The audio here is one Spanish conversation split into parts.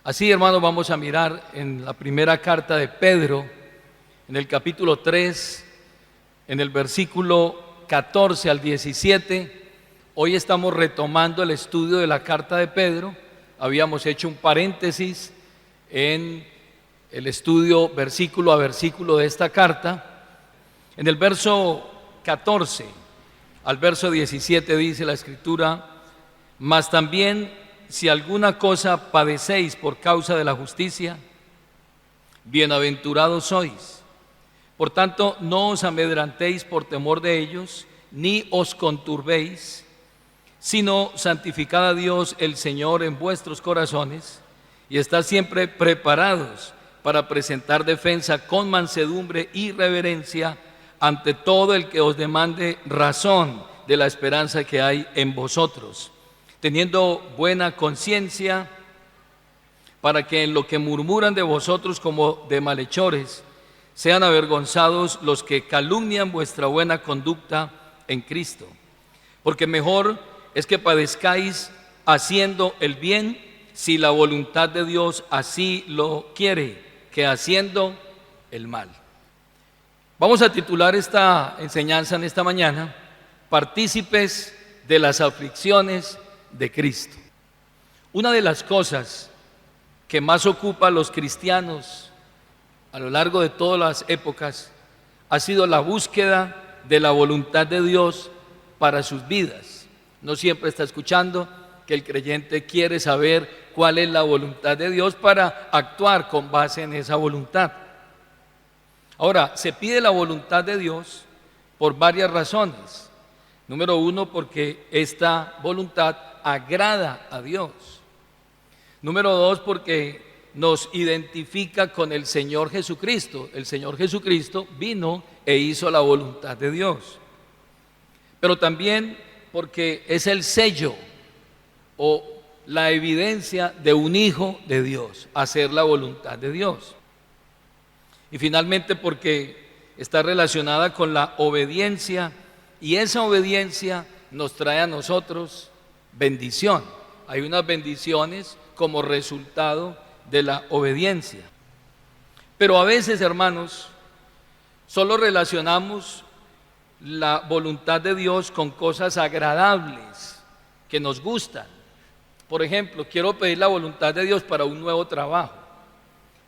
Así, hermanos, vamos a mirar en la primera carta de Pedro, en el capítulo 3, en el versículo 14 al 17. Hoy estamos retomando el estudio de la carta de Pedro. Habíamos hecho un paréntesis en el estudio versículo a versículo de esta carta. En el verso 14 al verso 17 dice la Escritura: mas también, si alguna cosa padecéis por causa de la justicia, bienaventurados sois. Por tanto, no os amedrantéis por temor de ellos, ni os conturbéis, sino santificad a Dios el Señor en vuestros corazones, y estad siempre preparados para presentar defensa con mansedumbre y reverencia ante todo el que os demande razón de la esperanza que hay en vosotros, teniendo buena conciencia, para que en lo que murmuran de vosotros como de malhechores, sean avergonzados los que calumnian vuestra buena conducta en Cristo. Porque mejor es que padezcáis haciendo el bien, si la voluntad de Dios así lo quiere, que haciendo el mal. Vamos a titular esta enseñanza en esta mañana: partícipes de las aflicciones de Cristo. Una de las cosas que más ocupa a los cristianos a lo largo de todas las épocas ha sido la búsqueda de la voluntad de Dios para sus vidas. No siempre está escuchando que el creyente quiere saber cuál es la voluntad de Dios para actuar con base en esa voluntad. Ahora, se pide la voluntad de Dios por varias razones. Número uno, porque esta voluntad agrada a Dios. Número dos, porque nos identifica con el Señor Jesucristo. El Señor Jesucristo vino e hizo la voluntad de Dios. Pero también porque es el sello o la evidencia de un hijo de Dios, hacer la voluntad de Dios. Y finalmente porque está relacionada con la obediencia, y esa obediencia nos trae a nosotros bendición. Hay unas bendiciones como resultado de la obediencia. Pero a veces, hermanos, solo relacionamos la voluntad de Dios con cosas agradables que nos gustan. Por ejemplo, quiero pedir la voluntad de Dios para un nuevo trabajo.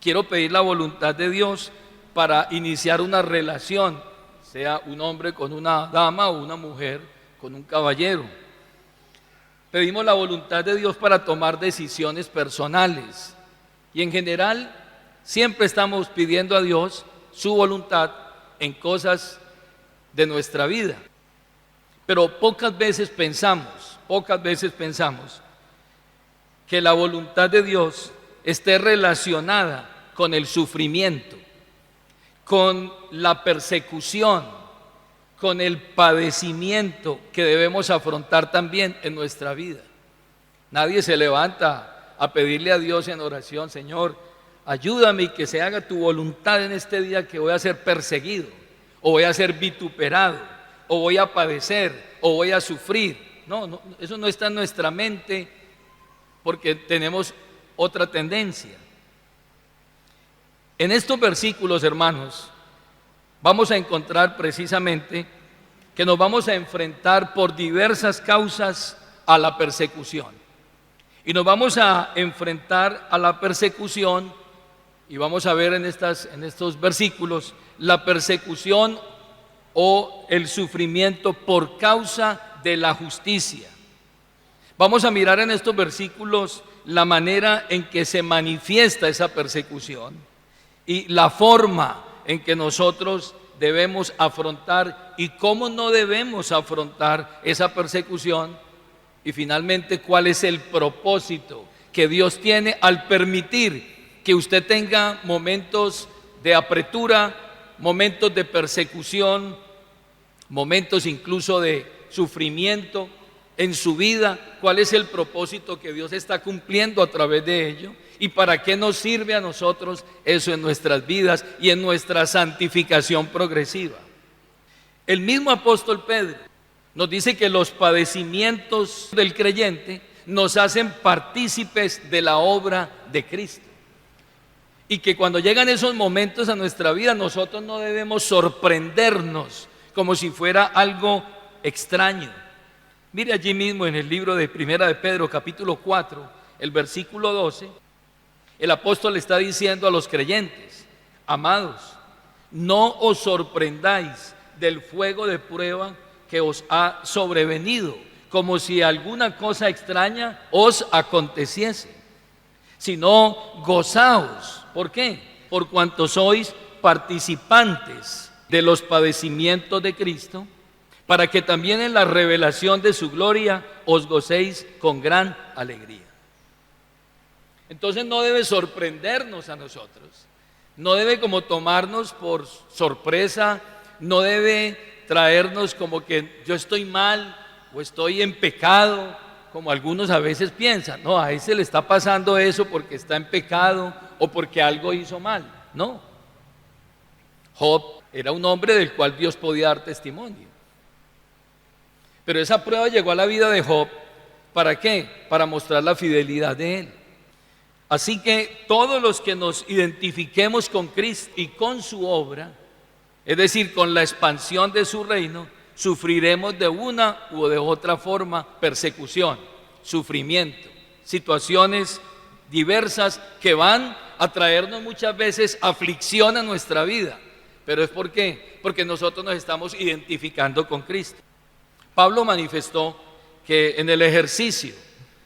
Quiero pedir la voluntad de Dios para iniciar una relación, sea un hombre con una dama o una mujer con un caballero. Pedimos la voluntad de Dios para tomar decisiones personales. Y en general, siempre estamos pidiendo a Dios su voluntad en cosas de nuestra vida. Pero pocas veces pensamos que la voluntad de Dios esté relacionada con el sufrimiento, con la persecución, con el padecimiento que debemos afrontar también en nuestra vida. Nadie se levanta a pedirle a Dios en oración: Señor, ayúdame y que se haga tu voluntad en este día, que voy a ser perseguido, o voy a ser vituperado, o voy a padecer, o voy a sufrir. No, eso no está en nuestra mente, porque tenemos otra tendencia. En estos versículos, hermanos, vamos a encontrar precisamente que nos vamos a enfrentar por diversas causas a la persecución. Y nos vamos a enfrentar a la persecución, y vamos a ver en estos versículos la persecución o el sufrimiento por causa de la justicia. Vamos a mirar en estos versículos la manera en que se manifiesta esa persecución y la forma en que nosotros debemos afrontar y cómo no debemos afrontar esa persecución, y finalmente cuál es el propósito que Dios tiene al permitir que usted tenga momentos de apretura, momentos de persecución, momentos incluso de sufrimiento en su vida. ¿Cuál es el propósito que Dios está cumpliendo a través de ello? ¿Y para qué nos sirve a nosotros eso en nuestras vidas y en nuestra santificación progresiva? El mismo apóstol Pedro nos dice que los padecimientos del creyente nos hacen partícipes de la obra de Cristo. Y que cuando llegan esos momentos a nuestra vida, nosotros no debemos sorprendernos como si fuera algo extraño. Mire allí mismo en el libro de Primera de Pedro, capítulo 4, el versículo 12, el apóstol está diciendo a los creyentes: amados, no os sorprendáis del fuego de prueba que os ha sobrevenido, como si alguna cosa extraña os aconteciese, sino gozaos. ¿Por qué? Por cuanto sois participantes de los padecimientos de Cristo, para que también en la revelación de su gloria os gocéis con gran alegría. Entonces no debe sorprendernos a nosotros, no debe como tomarnos por sorpresa, no debe traernos como que yo estoy mal o estoy en pecado, como algunos a veces piensan. No, a ese le está pasando eso porque está en pecado o porque algo hizo mal. No. Job era un hombre del cual Dios podía dar testimonio. Pero esa prueba llegó a la vida de Job, ¿para qué? Para mostrar la fidelidad de él. Así que todos los que nos identifiquemos con Cristo y con su obra, es decir, con la expansión de su reino, sufriremos de una u de otra forma persecución, sufrimiento, situaciones diversas que van a traernos muchas veces aflicción a nuestra vida. ¿Pero es por qué? Porque nosotros nos estamos identificando con Cristo. Pablo manifestó que en el ejercicio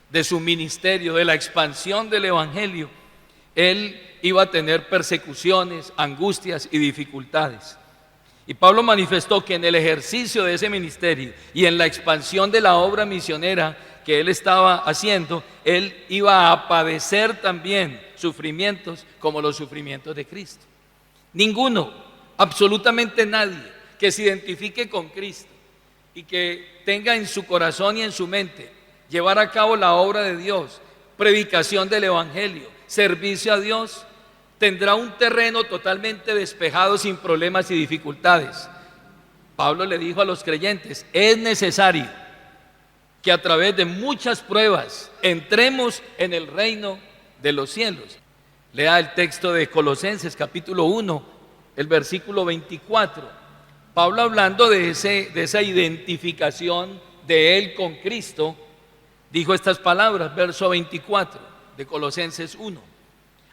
de su ministerio, de la expansión del evangelio, él iba a tener persecuciones, angustias y dificultades. Y Pablo manifestó que en el ejercicio de ese ministerio y en la expansión de la obra misionera que él estaba haciendo, él iba a padecer también sufrimientos como los sufrimientos de Cristo. Ninguno, absolutamente nadie que se identifique con Cristo y que tenga en su corazón y en su mente llevar a cabo la obra de Dios, predicación del evangelio, servicio a Dios, tendrá un terreno totalmente despejado, sin problemas y dificultades. Pablo le dijo a los creyentes: es necesario que a través de muchas pruebas entremos en el reino de los cielos. Lea el texto de Colosenses capítulo 1, el versículo 24. Pablo, hablando de esa identificación de él con Cristo, dijo estas palabras, verso 24 de Colosenses 1: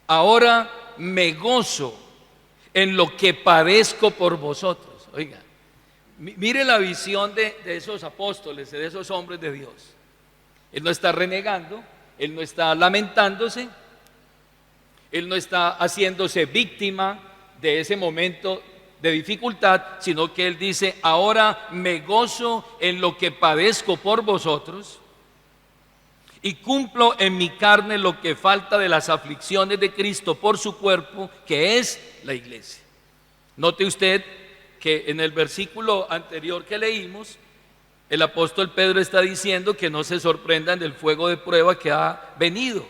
ahora me gozo en lo que padezco por vosotros. Oiga, mire la visión de esos apóstoles, de esos hombres de Dios. Él no está renegando, él no está lamentándose, él no está haciéndose víctima de ese momento de dificultad, sino que él dice: ahora me gozo en lo que padezco por vosotros y cumplo en mi carne lo que falta de las aflicciones de Cristo por su cuerpo, que es la iglesia. Note usted que en el versículo anterior que leímos, el apóstol Pedro está diciendo que no se sorprendan del fuego de prueba que ha venido,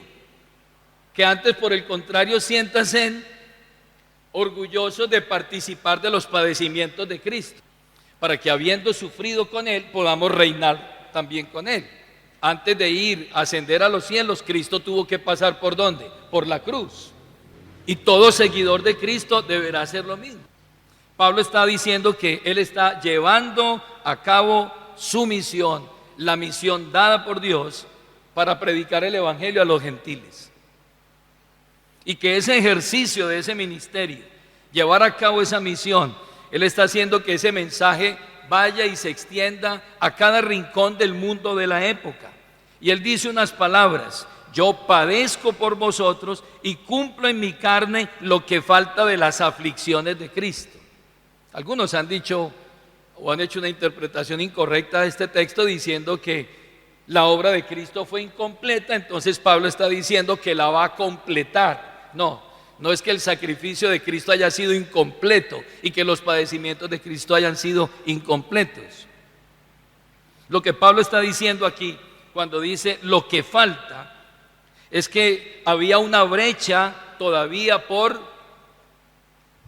que antes, por el contrario, siéntanse orgullosos de participar de los padecimientos de Cristo, para que, habiendo sufrido con él, podamos reinar también con él. Antes de ir a ascender a los cielos, Cristo tuvo que pasar ¿por dónde? Por la cruz. Y todo seguidor de Cristo deberá hacer lo mismo. Pablo está diciendo que él está llevando a cabo su misión, la misión dada por Dios para predicar el evangelio a los gentiles. Y que ese ejercicio de ese ministerio, llevar a cabo esa misión, él está haciendo que ese mensaje vaya y se extienda a cada rincón del mundo de la época. Y él dice unas palabras: yo padezco por vosotros y cumplo en mi carne lo que falta de las aflicciones de Cristo. Algunos han dicho o han hecho una interpretación incorrecta de este texto, diciendo que la obra de Cristo fue incompleta, entonces Pablo está diciendo que la va a completar. No, no es que el sacrificio de Cristo haya sido incompleto y que los padecimientos de Cristo hayan sido incompletos. Lo que Pablo está diciendo aquí, cuando dice lo que falta, es que había una brecha todavía por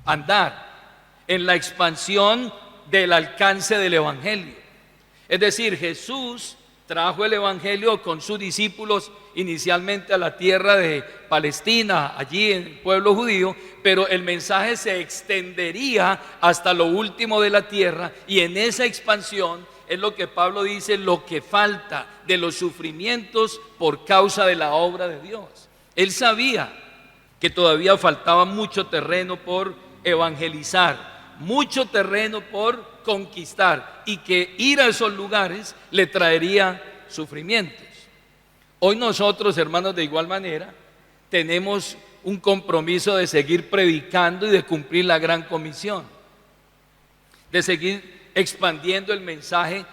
andar en la expansión del alcance del evangelio. Es decir, Jesús trajo el evangelio con sus discípulos inicialmente a la tierra de Palestina, allí en el pueblo judío, pero el mensaje se extendería hasta lo último de la tierra, y en esa expansión es lo que Pablo dice, lo que falta de los sufrimientos por causa de la obra de Dios. Él sabía que todavía faltaba mucho terreno por evangelizar, mucho terreno por conquistar, y que ir a esos lugares le traería sufrimientos. Hoy nosotros, hermanos, de igual manera tenemos un compromiso de seguir predicando y de cumplir la gran comisión, de seguir expandiendo el mensaje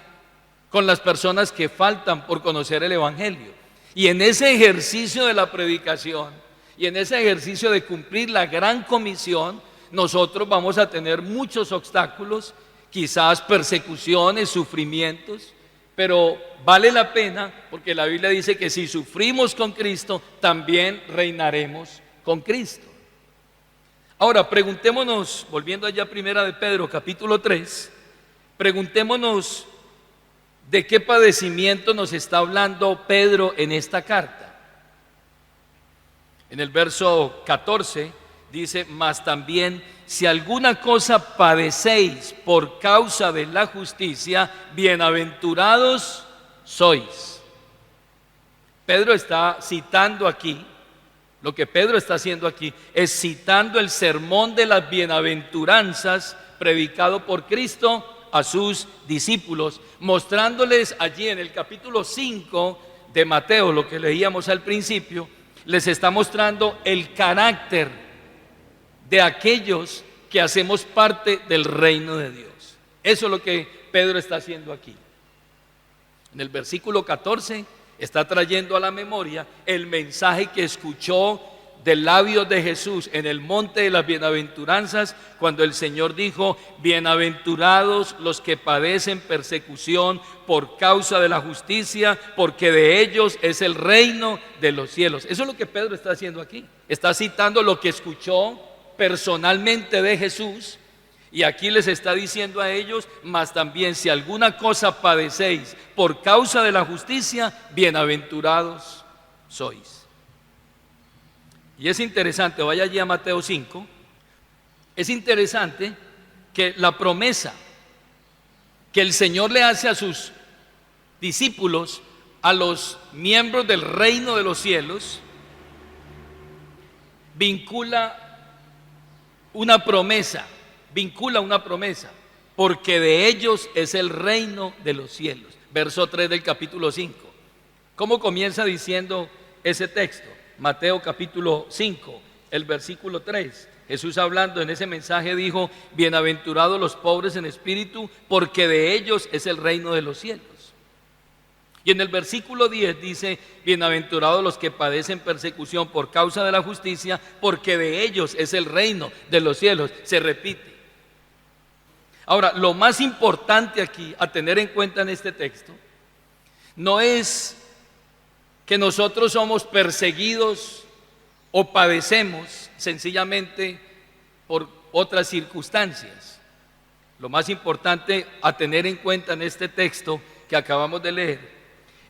con las personas que faltan por conocer el evangelio. Y en ese ejercicio de la predicación y en ese ejercicio de cumplir la gran comisión, nosotros vamos a tener muchos obstáculos, quizás persecuciones, sufrimientos, pero vale la pena, porque la Biblia dice que si sufrimos con Cristo, también reinaremos con Cristo. Ahora, preguntémonos, volviendo allá a Primera de Pedro, capítulo 3, preguntémonos de qué padecimiento nos está hablando Pedro en esta carta. En el verso 14 dice: mas también si alguna cosa padecéis por causa de la justicia, bienaventurados sois. Pedro está citando aquí, lo que Pedro está haciendo aquí es citando el sermón de las bienaventuranzas predicado por Cristo a sus discípulos, mostrándoles allí en el capítulo 5 de Mateo, lo que leíamos al principio, les está mostrando el carácter de aquellos que hacemos parte del reino de Dios. Eso es lo que Pedro está haciendo aquí. En el versículo 14 está trayendo a la memoria el mensaje que escuchó del labio de Jesús en el monte de las bienaventuranzas, cuando el Señor dijo: bienaventurados los que padecen persecución por causa de la justicia, porque de ellos es el reino de los cielos. Eso es lo que Pedro está haciendo aquí. Está citando lo que escuchó personalmente de Jesús, y aquí les está diciendo a ellos: mas también si alguna cosa padecéis por causa de la justicia, bienaventurados sois. Y es interesante, vaya allí a Mateo 5, es interesante que la promesa que el Señor le hace a sus discípulos, a los miembros del reino de los cielos, vincula una promesa, porque de ellos es el reino de los cielos. Verso 3 del capítulo 5. ¿Cómo comienza diciendo ese texto? Mateo capítulo 5, el versículo 3. Jesús, hablando en ese mensaje, dijo: bienaventurados los pobres en espíritu, porque de ellos es el reino de los cielos. Y en el versículo 10 dice: bienaventurados los que padecen persecución por causa de la justicia, porque de ellos es el reino de los cielos. Se repite. Ahora, lo más importante aquí a tener en cuenta en este texto no es que nosotros somos perseguidos o padecemos sencillamente por otras circunstancias. Lo más importante a tener en cuenta en este texto que acabamos de leer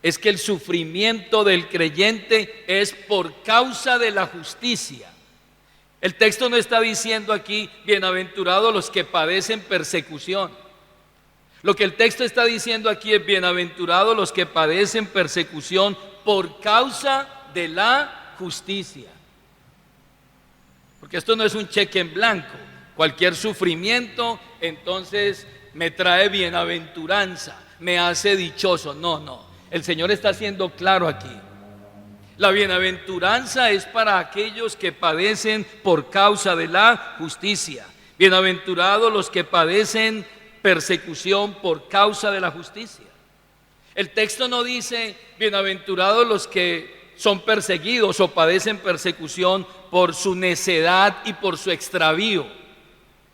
es que el sufrimiento del creyente es por causa de la justicia. El texto no está diciendo aquí: bienaventurados los que padecen persecución. Lo que el texto está diciendo aquí es: bienaventurados los que padecen persecución por causa de la justicia. Porque esto no es un cheque en blanco. Cualquier sufrimiento entonces me trae bienaventuranza, me hace dichoso. No. El Señor está haciendo claro aquí: la bienaventuranza es para aquellos que padecen por causa de la justicia. Bienaventurados los que padecen persecución por causa de la justicia. El texto no dice: bienaventurados los que son perseguidos o padecen persecución por su necedad y por su extravío.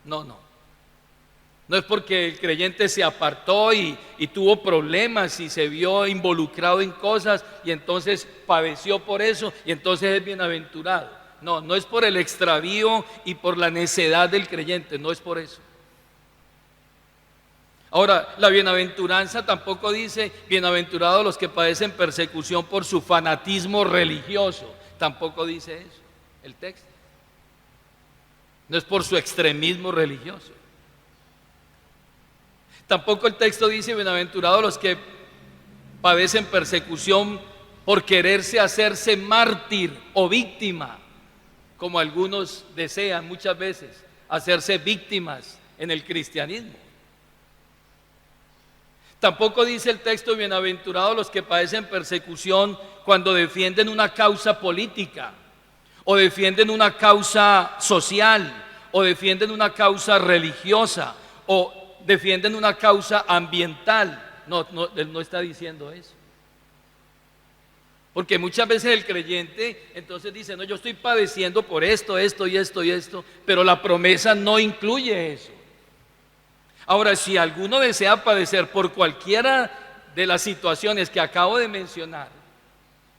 No es porque el creyente se apartó y tuvo problemas y se vio involucrado en cosas y entonces padeció por eso y entonces es bienaventurado. No es por el extravío y por la necedad del creyente, no es por eso. Ahora, la bienaventuranza tampoco dice bienaventurados los que padecen persecución por su fanatismo religioso. Tampoco dice eso el texto. No es por su extremismo religioso. Tampoco el texto dice bienaventurados los que padecen persecución por quererse hacerse mártir o víctima, como algunos desean muchas veces hacerse víctimas en el cristianismo. Tampoco dice el texto bienaventurados los que padecen persecución cuando defienden una causa política, o defienden una causa social, o defienden una causa religiosa, o defienden una causa ambiental. No, él no está diciendo eso. Porque muchas veces el creyente entonces dice, no, yo estoy padeciendo por esto, esto y esto y esto, pero la promesa no incluye eso. Ahora, si alguno desea padecer por cualquiera de las situaciones que acabo de mencionar,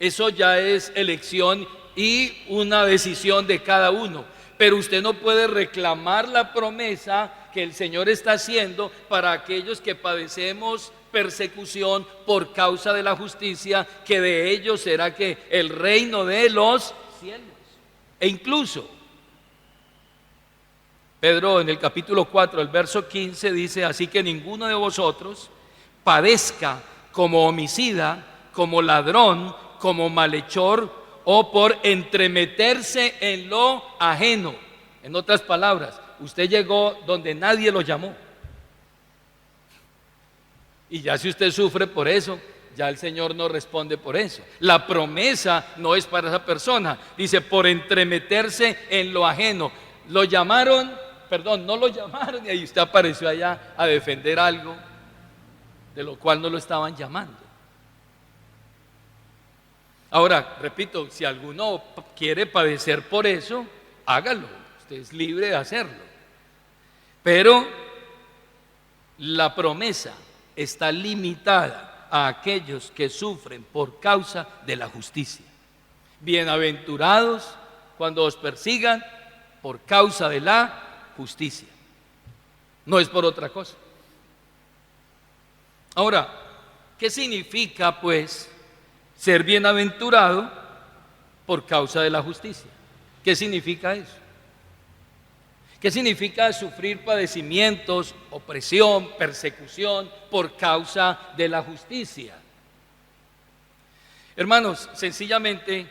eso ya es elección y una decisión de cada uno. Pero usted no puede reclamar la promesa que el Señor está haciendo para aquellos que padecemos persecución por causa de la justicia, que de ellos será que el reino de los cielos. E incluso Pedro en el capítulo 4, el verso 15 dice, así que ninguno de vosotros padezca como homicida, como ladrón, como malhechor o por entremeterse en lo ajeno. En otras palabras, usted llegó donde nadie lo llamó. Y ya si usted sufre por eso, ya el Señor no responde por eso. La promesa no es para esa persona. Dice, por entremeterse en lo ajeno. Lo llamaron, perdón, no lo llamaron y ahí usted apareció allá a defender algo de lo cual no lo estaban llamando. Ahora, repito, si alguno quiere padecer por eso, hágalo. Usted es libre de hacerlo. Pero la promesa está limitada a aquellos que sufren por causa de la justicia. Bienaventurados cuando os persigan por causa de la justicia. No es por otra cosa. Ahora, ¿qué significa pues ser bienaventurado por causa de la justicia? ¿Qué significa eso? ¿Qué significa sufrir padecimientos, opresión, persecución por causa de la justicia? Hermanos, sencillamente,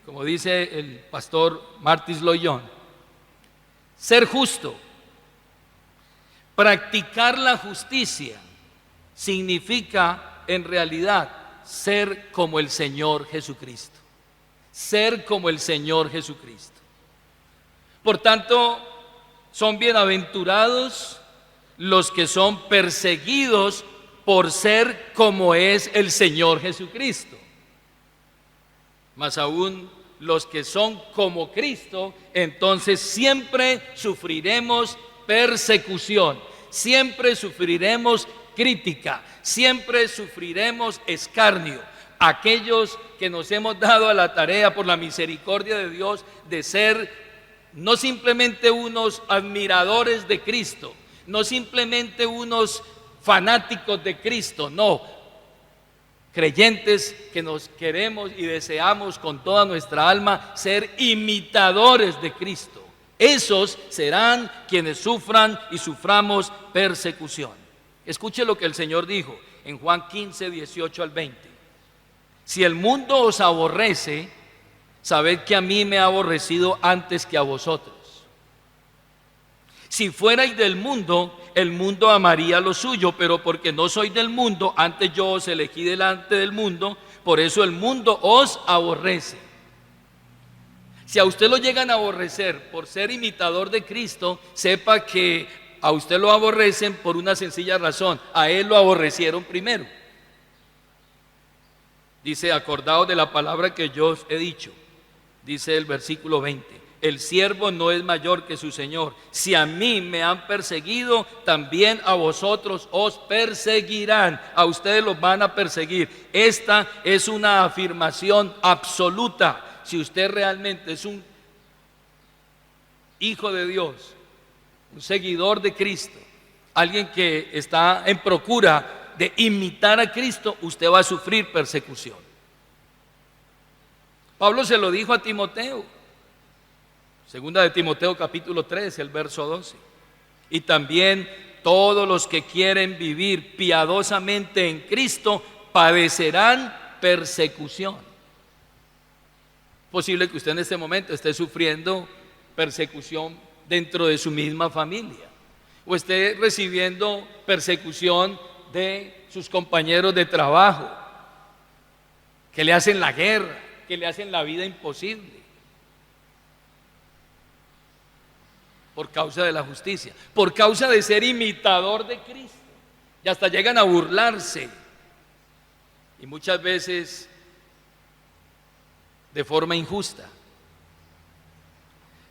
como dice el pastor Martins Loyón, ser justo, practicar la justicia, significa en realidad ser como el Señor Jesucristo. Ser como el Señor Jesucristo. Por tanto, son bienaventurados los que son perseguidos por ser como es el Señor Jesucristo. Más aún, los que son como Cristo, entonces siempre sufriremos persecución, siempre sufriremos crítica, siempre sufriremos escarnio. Aquellos que nos hemos dado a la tarea por la misericordia de Dios de ser no simplemente unos admiradores de Cristo, no simplemente unos fanáticos de Cristo, no, creyentes que nos queremos y deseamos con toda nuestra alma ser imitadores de Cristo. Esos serán quienes sufran y suframos persecución. Escuche lo que el Señor dijo en Juan 15, 18 al 20. Si el mundo os aborrece, sabed que a mí me ha aborrecido antes que a vosotros. Si fuerais del mundo, el mundo amaría lo suyo, pero porque no soy del mundo, antes yo os elegí delante del mundo, por eso el mundo os aborrece. Si a usted lo llegan a aborrecer por ser imitador de Cristo, sepa que a usted lo aborrecen por una sencilla razón: a él lo aborrecieron primero. Dice, acordaos de la palabra que yo os he dicho. Dice el versículo 20, el siervo no es mayor que su Señor. Si a mí me han perseguido, también a vosotros os perseguirán. A ustedes los van a perseguir. Esta es una afirmación absoluta. Si usted realmente es un hijo de Dios, un seguidor de Cristo, alguien que está en procura de imitar a Cristo, usted va a sufrir persecución. Pablo se lo dijo a Timoteo, segunda de Timoteo capítulo 3, el verso 12. Y también todos los que quieren vivir piadosamente en Cristo padecerán persecución. Posible que usted en este momento esté sufriendo persecución dentro de su misma familia, o esté recibiendo persecución de sus compañeros de trabajo, que le hacen la guerra, que le hacen la vida imposible por causa de la justicia, por causa de ser imitador de Cristo, y hasta llegan a burlarse, y muchas veces de forma injusta.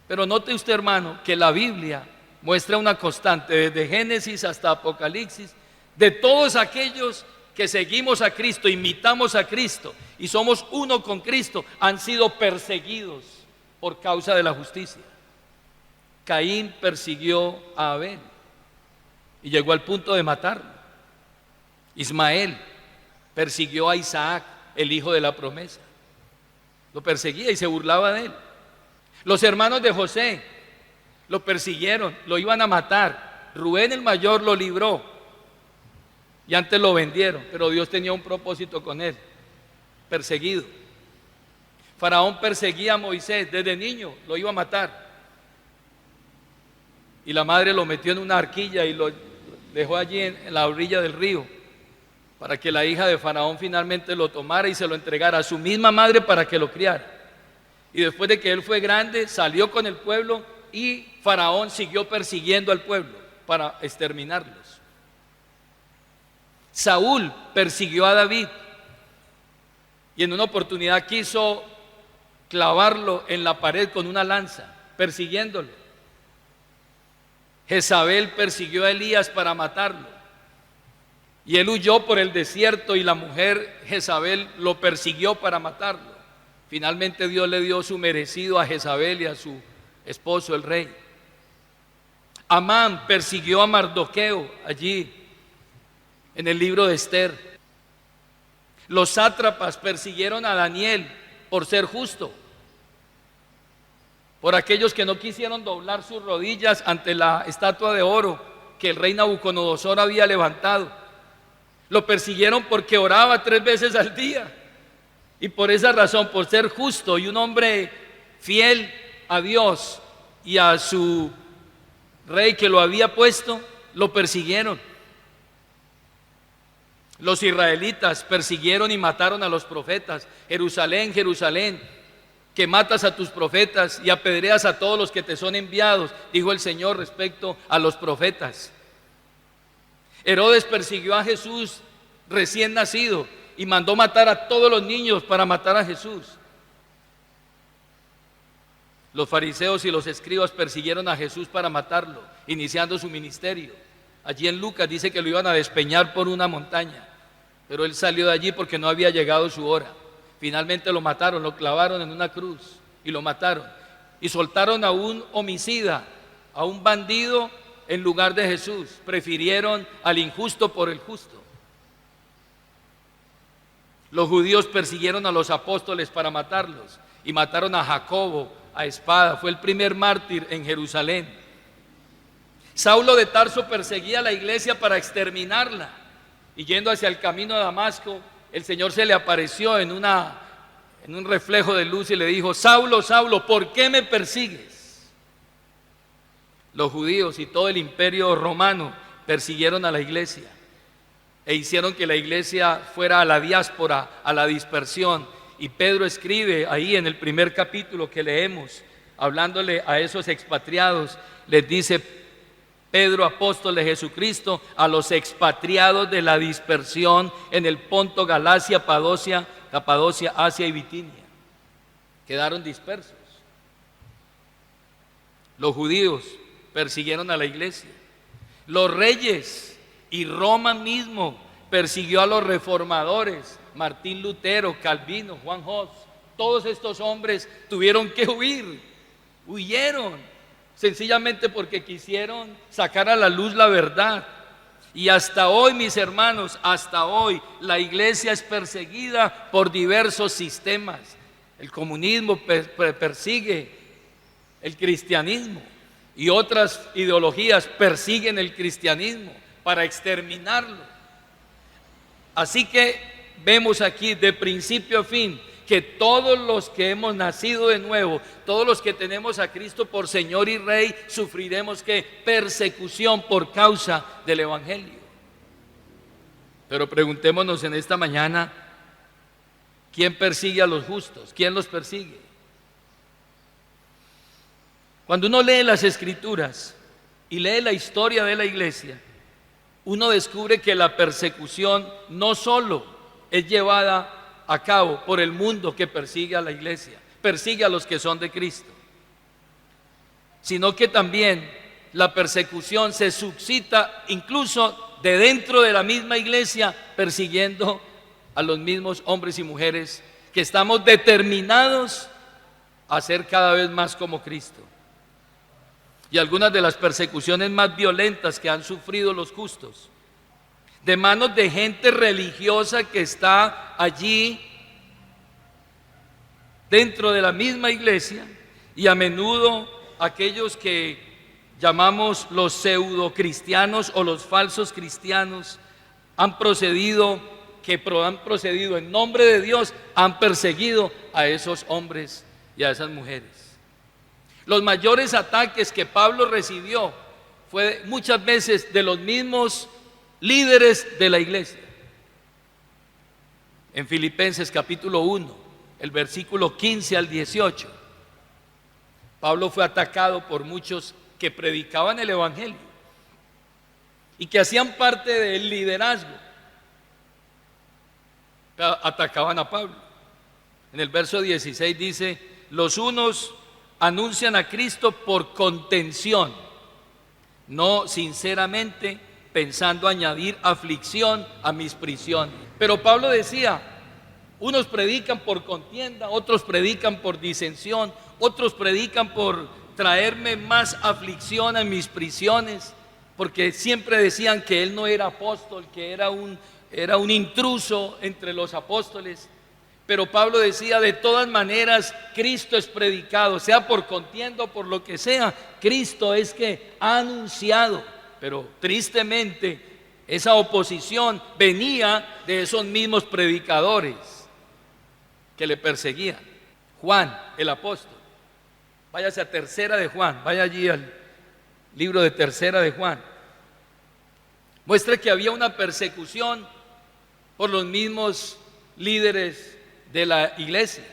Pero note usted, hermano, que la Biblia muestra una constante desde Génesis hasta Apocalipsis, de todos aquellos que seguimos a Cristo, imitamos a Cristo y somos uno con Cristo, han sido perseguidos por causa de la justicia. Caín persiguió a Abel y llegó al punto de matarlo. Ismael persiguió a Isaac, el hijo de la promesa. Lo perseguía y se burlaba de él. Los hermanos de José lo persiguieron, lo iban a matar. Rubén el mayor lo libró y antes lo vendieron, pero Dios tenía un propósito con él. Perseguido. Faraón perseguía a Moisés desde niño, lo iba a matar. Y la madre lo metió en una arquilla y lo dejó allí en la orilla del río, para que la hija de Faraón finalmente lo tomara y se lo entregara a su misma madre para que lo criara. Y después de que él fue grande, salió con el pueblo y Faraón siguió persiguiendo al pueblo para exterminarlos. Saúl persiguió a David y en una oportunidad quiso clavarlo en la pared con una lanza, persiguiéndolo. Jezabel persiguió a Elías para matarlo y él huyó por el desierto y la mujer Jezabel lo persiguió para matarlo. Finalmente Dios le dio su merecido a Jezabel y a su esposo el rey. Amán persiguió a Mardoqueo allí en el libro de Esther. Los sátrapas persiguieron a Daniel por ser justo, por aquellos que no quisieron doblar sus rodillas ante la estatua de oro que el rey Nabucodonosor había levantado. Lo persiguieron porque oraba 3 veces al día. Y por esa razón, por ser justo y un hombre fiel a Dios y a su rey que lo había puesto, lo persiguieron. Los israelitas persiguieron y mataron a los profetas. Jerusalén, Jerusalén, que matas a tus profetas y apedreas a todos los que te son enviados, dijo el Señor respecto a los profetas. Herodes persiguió a Jesús recién nacido y mandó matar a todos los niños para matar a Jesús. Los fariseos y los escribas persiguieron a Jesús para matarlo, iniciando su ministerio. Allí en Lucas dice que lo iban a despeñar por una montaña, pero él salió de allí porque no había llegado su hora. Finalmente lo mataron, lo clavaron en una cruz y lo mataron. Y soltaron a un homicida, a un bandido en lugar de Jesús. Prefirieron al injusto por el justo. Los judíos persiguieron a los apóstoles para matarlos y mataron a Jacobo a espada. Fue el primer mártir en Jerusalén. Saulo de Tarso perseguía a la iglesia para exterminarla y yendo hacia el camino de Damasco, el Señor se le apareció en un reflejo de luz y le dijo: Saulo, Saulo, ¿por qué me persigues? Los judíos y todo el imperio romano persiguieron a la iglesia e hicieron que la iglesia fuera a la diáspora, a la dispersión. Y Pedro escribe ahí en el primer capítulo que leemos, hablándole a esos expatriados, les dice: Pedro, apóstol de Jesucristo, a los expatriados de la dispersión en el Ponto, Galacia, Capadocia, Asia y Bitinia. Quedaron dispersos. Los judíos persiguieron a la iglesia. Los reyes y Roma mismo persiguió a los reformadores, Martín Lutero, Calvino, Juan Hus. Todos estos hombres tuvieron que huir, huyeron sencillamente porque quisieron sacar a la luz la verdad. Y hasta hoy, mis hermanos, hasta hoy la iglesia es perseguida por diversos sistemas. El comunismo persigue el cristianismo y otras ideologías persiguen el cristianismo para exterminarlo. Así que vemos aquí de principio a fin que todos los que hemos nacido de nuevo, todos los que tenemos a Cristo por Señor y Rey, sufriremos ¿qué? Persecución por causa del Evangelio. Pero preguntémonos en esta mañana, ¿quién persigue a los justos? ¿Quién los persigue? Cuando uno lee las Escrituras y lee la historia de la iglesia, uno descubre que la persecución no solo es llevada a cabo por el mundo que persigue a la iglesia, persigue a los que son de Cristo, sino que también la persecución se suscita incluso de dentro de la misma iglesia, persiguiendo a los mismos hombres y mujeres que estamos determinados a ser cada vez más como Cristo. Y algunas de las persecuciones más violentas que han sufrido los justos, de manos de gente religiosa que está allí dentro de la misma iglesia, y a menudo aquellos que llamamos los pseudo cristianos o los falsos cristianos han procedido en nombre de Dios, han perseguido a esos hombres y a esas mujeres. Los mayores ataques que Pablo recibió fue muchas veces de los mismos líderes de la iglesia. En Filipenses capítulo 1, el versículo 15 al 18, Pablo fue atacado por muchos que predicaban el Evangelio y que hacían parte del liderazgo. Atacaban a Pablo. En el verso 16 dice: los unos anuncian a Cristo por contención, no sinceramente, pensando añadir aflicción a mis prisiones. Pero Pablo decía, unos predican por contienda, otros predican por disensión, otros predican por traerme más aflicción a mis prisiones, porque siempre decían que él no era apóstol, que era un intruso entre los apóstoles. Pero Pablo decía, de todas maneras, Cristo es predicado, sea por contienda o por lo que sea, Cristo es que ha anunciado. Pero tristemente, esa oposición venía de esos mismos predicadores que le perseguían. Juan, el apóstol, váyase a Tercera de Juan, vaya allí al libro de Tercera de Juan, muestra que había una persecución por los mismos líderes de la iglesia,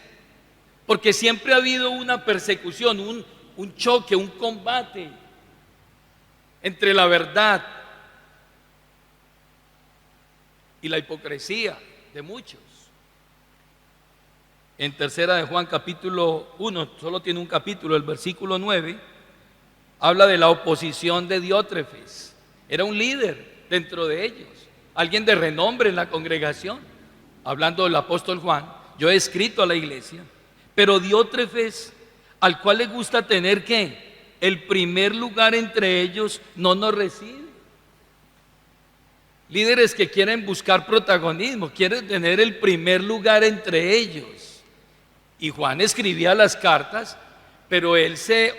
porque siempre ha habido una persecución, un choque, un combate entre la verdad y la hipocresía de muchos. En Tercera de Juan capítulo 1, solo tiene un capítulo, el versículo 9, habla de la oposición de Diótrefes. Era un líder dentro de ellos, alguien de renombre en la congregación. Hablando del apóstol Juan, yo he escrito a la iglesia, pero Diótrefes, al cual le gusta tener ¿qué? El primer lugar entre ellos, no nos recibe. Líderes que quieren buscar protagonismo, quieren tener el primer lugar entre ellos. Y Juan escribía las cartas, pero él se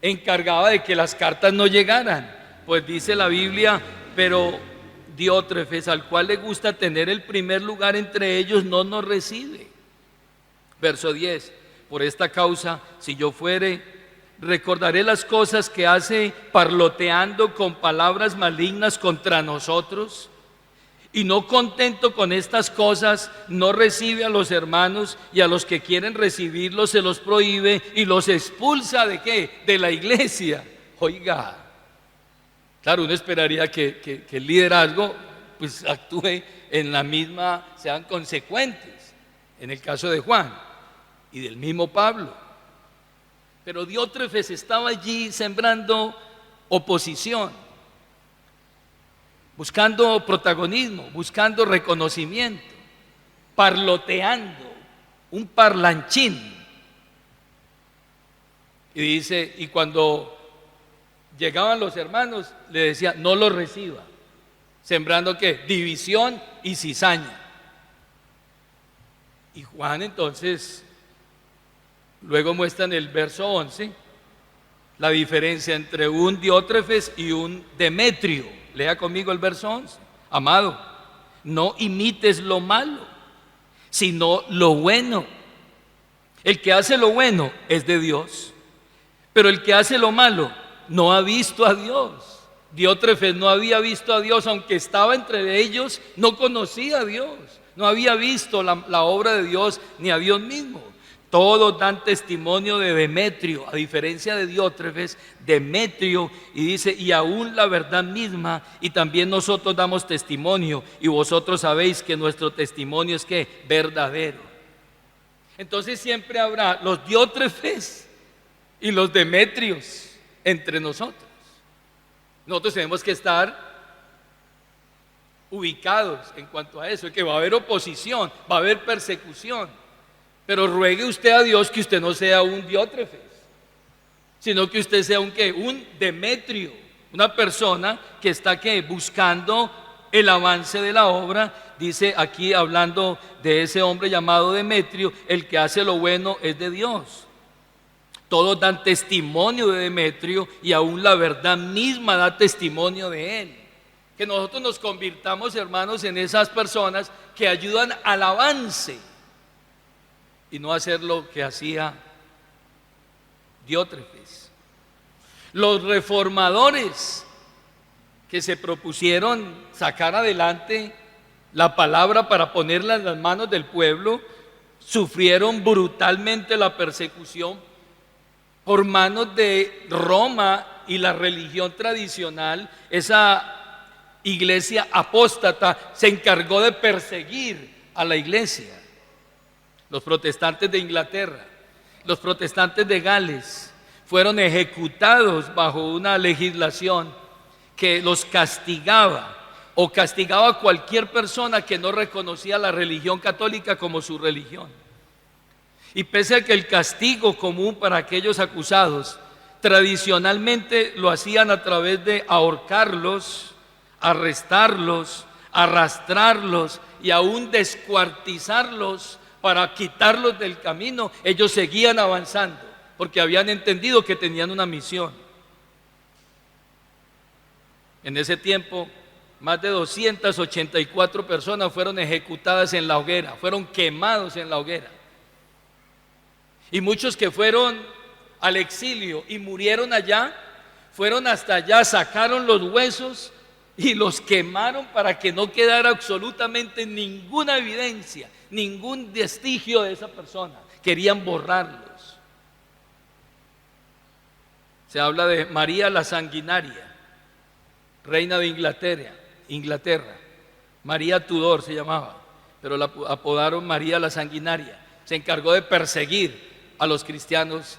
encargaba de que las cartas no llegaran. Pues dice la Biblia, pero Diótrefes, al cual le gusta tener el primer lugar entre ellos, no nos recibe. Verso 10, por esta causa, si yo fuere, recordaré las cosas que hace parloteando con palabras malignas contra nosotros, y no contento con estas cosas, no recibe a los hermanos, y a los que quieren recibirlos se los prohíbe y los expulsa ¿de qué? De la iglesia. Oiga, claro, uno esperaría que el liderazgo pues actúe en la misma, sean consecuentes, en el caso de Juan y del mismo Pablo. Pero Diótrefes estaba allí sembrando oposición, buscando protagonismo, buscando reconocimiento, parloteando, un parlanchín. Y dice, y cuando llegaban los hermanos, le decía, no lo reciba, sembrando ¿qué? División y cizaña. Y Juan entonces, luego muestra en el verso 11, la diferencia entre un Diótrefes y un Demetrio. Lea conmigo el verso 11. Amado, no imites lo malo, sino lo bueno. El que hace lo bueno es de Dios, pero el que hace lo malo no ha visto a Dios. Diótrefes no había visto a Dios, aunque estaba entre ellos, no conocía a Dios, no había visto la obra de Dios ni a Dios mismo. Todos dan testimonio de Demetrio, a diferencia de Diótrefes, Demetrio, y dice, y aún la verdad misma, y también nosotros damos testimonio, y vosotros sabéis que nuestro testimonio es que verdadero. Entonces siempre habrá los Diótrefes y los Demetrios entre nosotros. Nosotros tenemos que estar ubicados en cuanto a eso, que va a haber oposición, va a haber persecución. Pero ruegue usted a Dios que usted no sea un Diótrefes, sino que usted sea un ¿qué? Un Demetrio, una persona que está ¿qué? Buscando el avance de la obra. Dice aquí, hablando de ese hombre llamado Demetrio, el que hace lo bueno es de Dios. Todos dan testimonio de Demetrio y aún la verdad misma da testimonio de él. Que nosotros nos convirtamos, hermanos, en esas personas que ayudan al avance y no hacer lo que hacía Diótrefes. Los reformadores que se propusieron sacar adelante la palabra para ponerla en las manos del pueblo, sufrieron brutalmente la persecución por manos de Roma y la religión tradicional. Esa iglesia apóstata se encargó de perseguir a la iglesia. Los protestantes de Inglaterra, los protestantes de Gales fueron ejecutados bajo una legislación que los castigaba o castigaba a cualquier persona que no reconocía la religión católica como su religión. Y pese a que el castigo común para aquellos acusados tradicionalmente lo hacían a través de ahorcarlos, arrestarlos, arrastrarlos y aún descuartizarlos para quitarlos del camino, ellos seguían avanzando porque habían entendido que tenían una misión. En ese tiempo, más de 284 personas fueron ejecutadas en la hoguera, fueron quemados en la hoguera. Y muchos que fueron al exilio y murieron allá, fueron hasta allá, sacaron los huesos y los quemaron para que no quedara absolutamente ninguna evidencia, ningún vestigio de esa persona. Querían borrarlos. Se habla de María la Sanguinaria, reina de Inglaterra. María Tudor se llamaba, pero la apodaron María la Sanguinaria. Se encargó de perseguir a los cristianos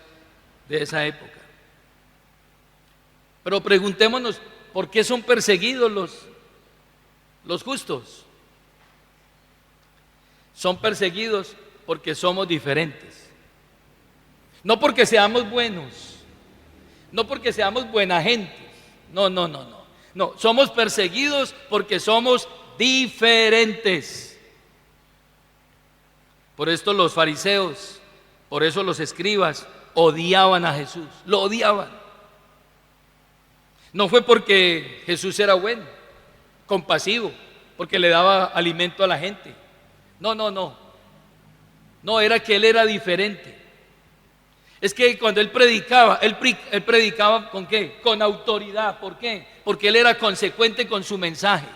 de esa época. Pero preguntémonos, ¿por qué son perseguidos los justos? Son perseguidos porque somos diferentes. No porque seamos buenos, no porque seamos buena gente. No, somos perseguidos porque somos diferentes. Por esto los fariseos, por eso los escribas odiaban a Jesús, lo odiaban. No fue porque Jesús era bueno, compasivo, porque le daba alimento a la gente. No, era que él era diferente. Es que cuando él predicaba ¿con qué? Con autoridad. ¿Por qué? Porque él era consecuente con su mensaje.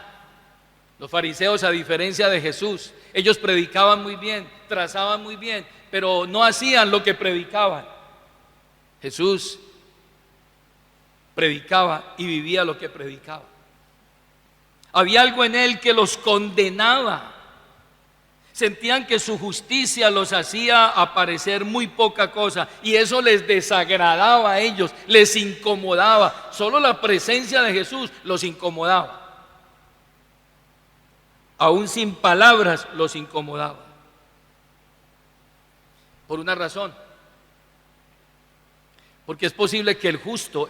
Los fariseos, a diferencia de Jesús, ellos predicaban muy bien, trazaban muy bien, pero no hacían lo que predicaban. Jesús predicaba y vivía lo que predicaba. Había algo en él que los condenaba. Sentían que su justicia los hacía aparecer muy poca cosa y eso les desagradaba a ellos, les incomodaba. Solo la presencia de Jesús los incomodaba. Aún sin palabras los incomodaba. Por una razón. Porque es posible que el justo,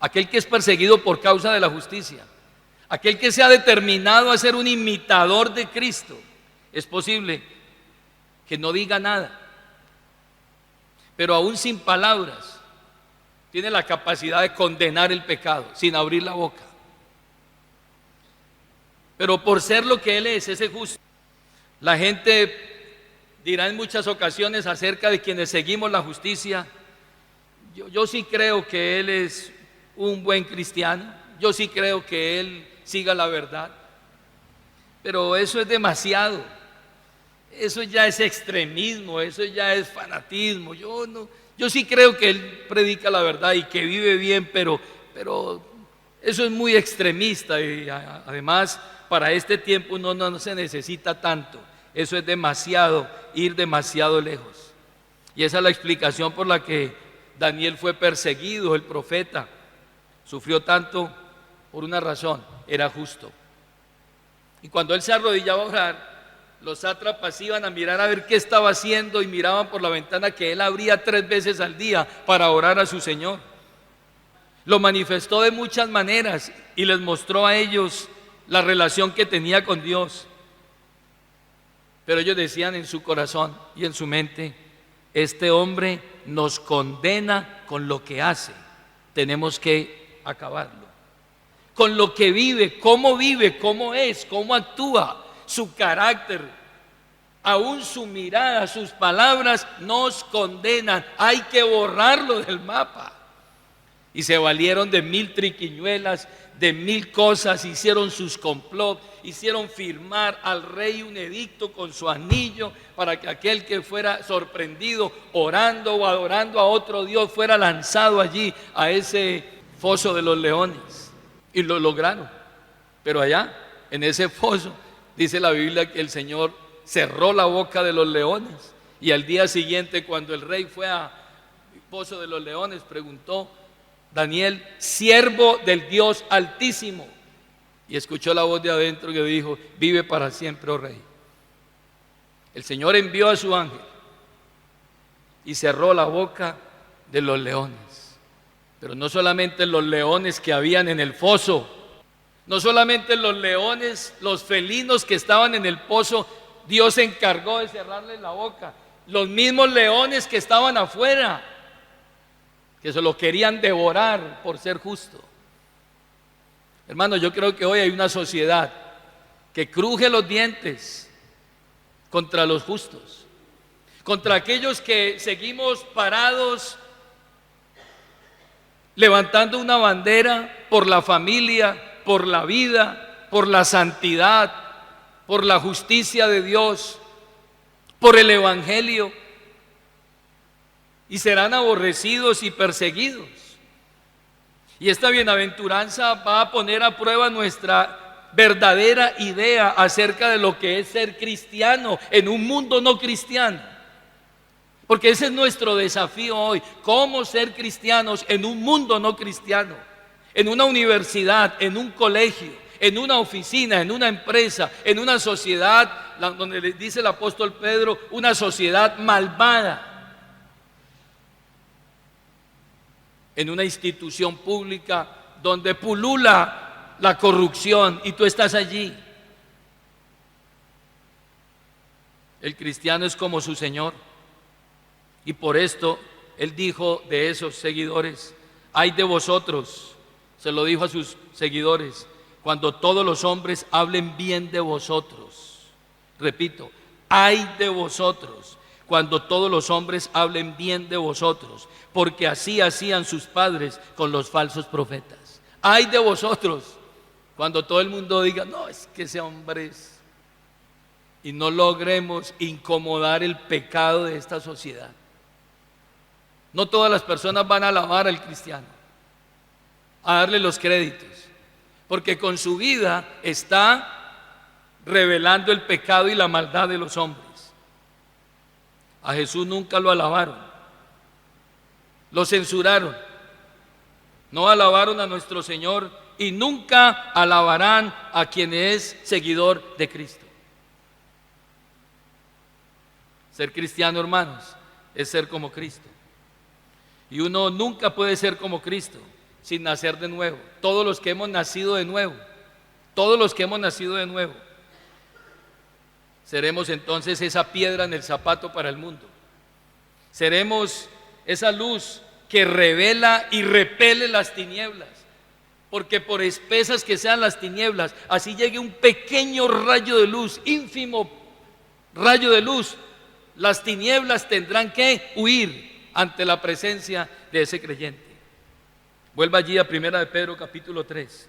aquel que es perseguido por causa de la justicia, aquel que se ha determinado a ser un imitador de Cristo, es posible que no diga nada, pero aún sin palabras tiene la capacidad de condenar el pecado sin abrir la boca. Pero por ser lo que Él es, ese justo, la gente dirá en muchas ocasiones acerca de quienes seguimos la justicia: yo sí creo que Él es un buen cristiano, yo sí creo que Él siga la verdad, pero eso es demasiado, eso ya es extremismo, eso ya es fanatismo. Yo sí creo que Él predica la verdad y que vive bien, pero eso es muy extremista, y además para este tiempo no se necesita tanto. Eso es demasiado, ir demasiado lejos. Y esa es la explicación por la que Daniel fue perseguido, el profeta. Sufrió tanto por una razón: era justo. Y cuando él se arrodillaba a orar, los sátrapas iban a mirar a ver qué estaba haciendo y miraban por la ventana que él abría 3 veces al día para orar a su Señor. Lo manifestó de muchas maneras y les mostró a ellos la relación que tenía con Dios. Pero ellos decían en su corazón y en su mente: este hombre nos condena con lo que hace, tenemos que acabarlo. Con lo que vive, cómo es, cómo actúa, su carácter, aún su mirada, sus palabras nos condenan, hay que borrarlo del mapa. Y se valieron de 1000 triquiñuelas, de 1000 cosas, hicieron sus complot, hicieron firmar al rey un edicto con su anillo para que aquel que fuera sorprendido orando o adorando a otro Dios fuera lanzado allí a ese foso de los leones. Y lo lograron. Pero allá, en ese foso, dice la Biblia que el Señor cerró la boca de los leones. Y al día siguiente, cuando el rey fue al foso de los leones, preguntó: Daniel, siervo del Dios Altísimo. Y escuchó la voz de adentro que dijo: vive para siempre, oh rey. El Señor envió a su ángel y cerró la boca de los leones. Pero no solamente los leones que habían en el foso, no solamente los leones, los felinos que estaban en el pozo, Dios se encargó de cerrarles la boca. Los mismos leones que estaban afuera, que se lo querían devorar por ser justo. Hermano, yo creo que hoy hay una sociedad que cruje los dientes contra los justos, contra aquellos que seguimos parados levantando una bandera por la familia, por la vida, por la santidad, por la justicia de Dios, por el Evangelio, y serán aborrecidos y perseguidos. Y esta bienaventuranza va a poner a prueba nuestra verdadera idea acerca de lo que es ser cristiano en un mundo no cristiano. Porque ese es nuestro desafío hoy: cómo ser cristianos en un mundo no cristiano, en una universidad, en un colegio, en una oficina, en una empresa, en una sociedad, donde le dice el apóstol Pedro, una sociedad malvada, en una institución pública donde pulula la corrupción y tú estás allí. El cristiano es como su Señor. Y por esto Él dijo de esos seguidores: ay de vosotros, se lo dijo a sus seguidores, cuando todos los hombres hablen bien de vosotros. Repito, ay de vosotros, cuando todos los hombres hablen bien de vosotros, porque así hacían sus padres con los falsos profetas. Ay de vosotros, cuando todo el mundo diga: no, es que ese hombre es, y no logremos incomodar el pecado de esta sociedad. No todas las personas van a alabar al cristiano, a darle los créditos, porque con su vida está revelando el pecado y la maldad de los hombres. A Jesús nunca lo alabaron, lo censuraron, no alabaron a nuestro Señor y nunca alabarán a quien es seguidor de Cristo. Ser cristiano, hermanos, es ser como Cristo. Y uno nunca puede ser como Cristo sin nacer de nuevo. Todos los que hemos nacido de nuevo, todos los que hemos nacido de nuevo, seremos entonces esa piedra en el zapato para el mundo. Seremos esa luz que revela y repele las tinieblas. Porque por espesas que sean las tinieblas, así llegue un pequeño rayo de luz, ínfimo rayo de luz, las tinieblas tendrán que huir ante la presencia de ese creyente. Vuelva allí a 1 de Pedro capítulo 3.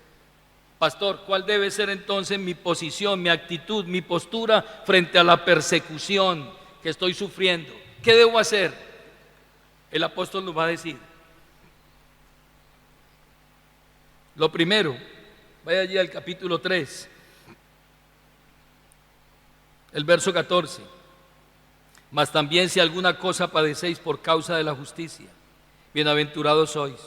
Pastor, ¿cuál debe ser entonces mi posición, mi actitud, mi postura frente a la persecución que estoy sufriendo? ¿Qué debo hacer? El apóstol nos va a decir. Lo primero, vaya allí al capítulo 3, el verso 14. Mas también si alguna cosa padecéis por causa de la justicia, bienaventurados sois.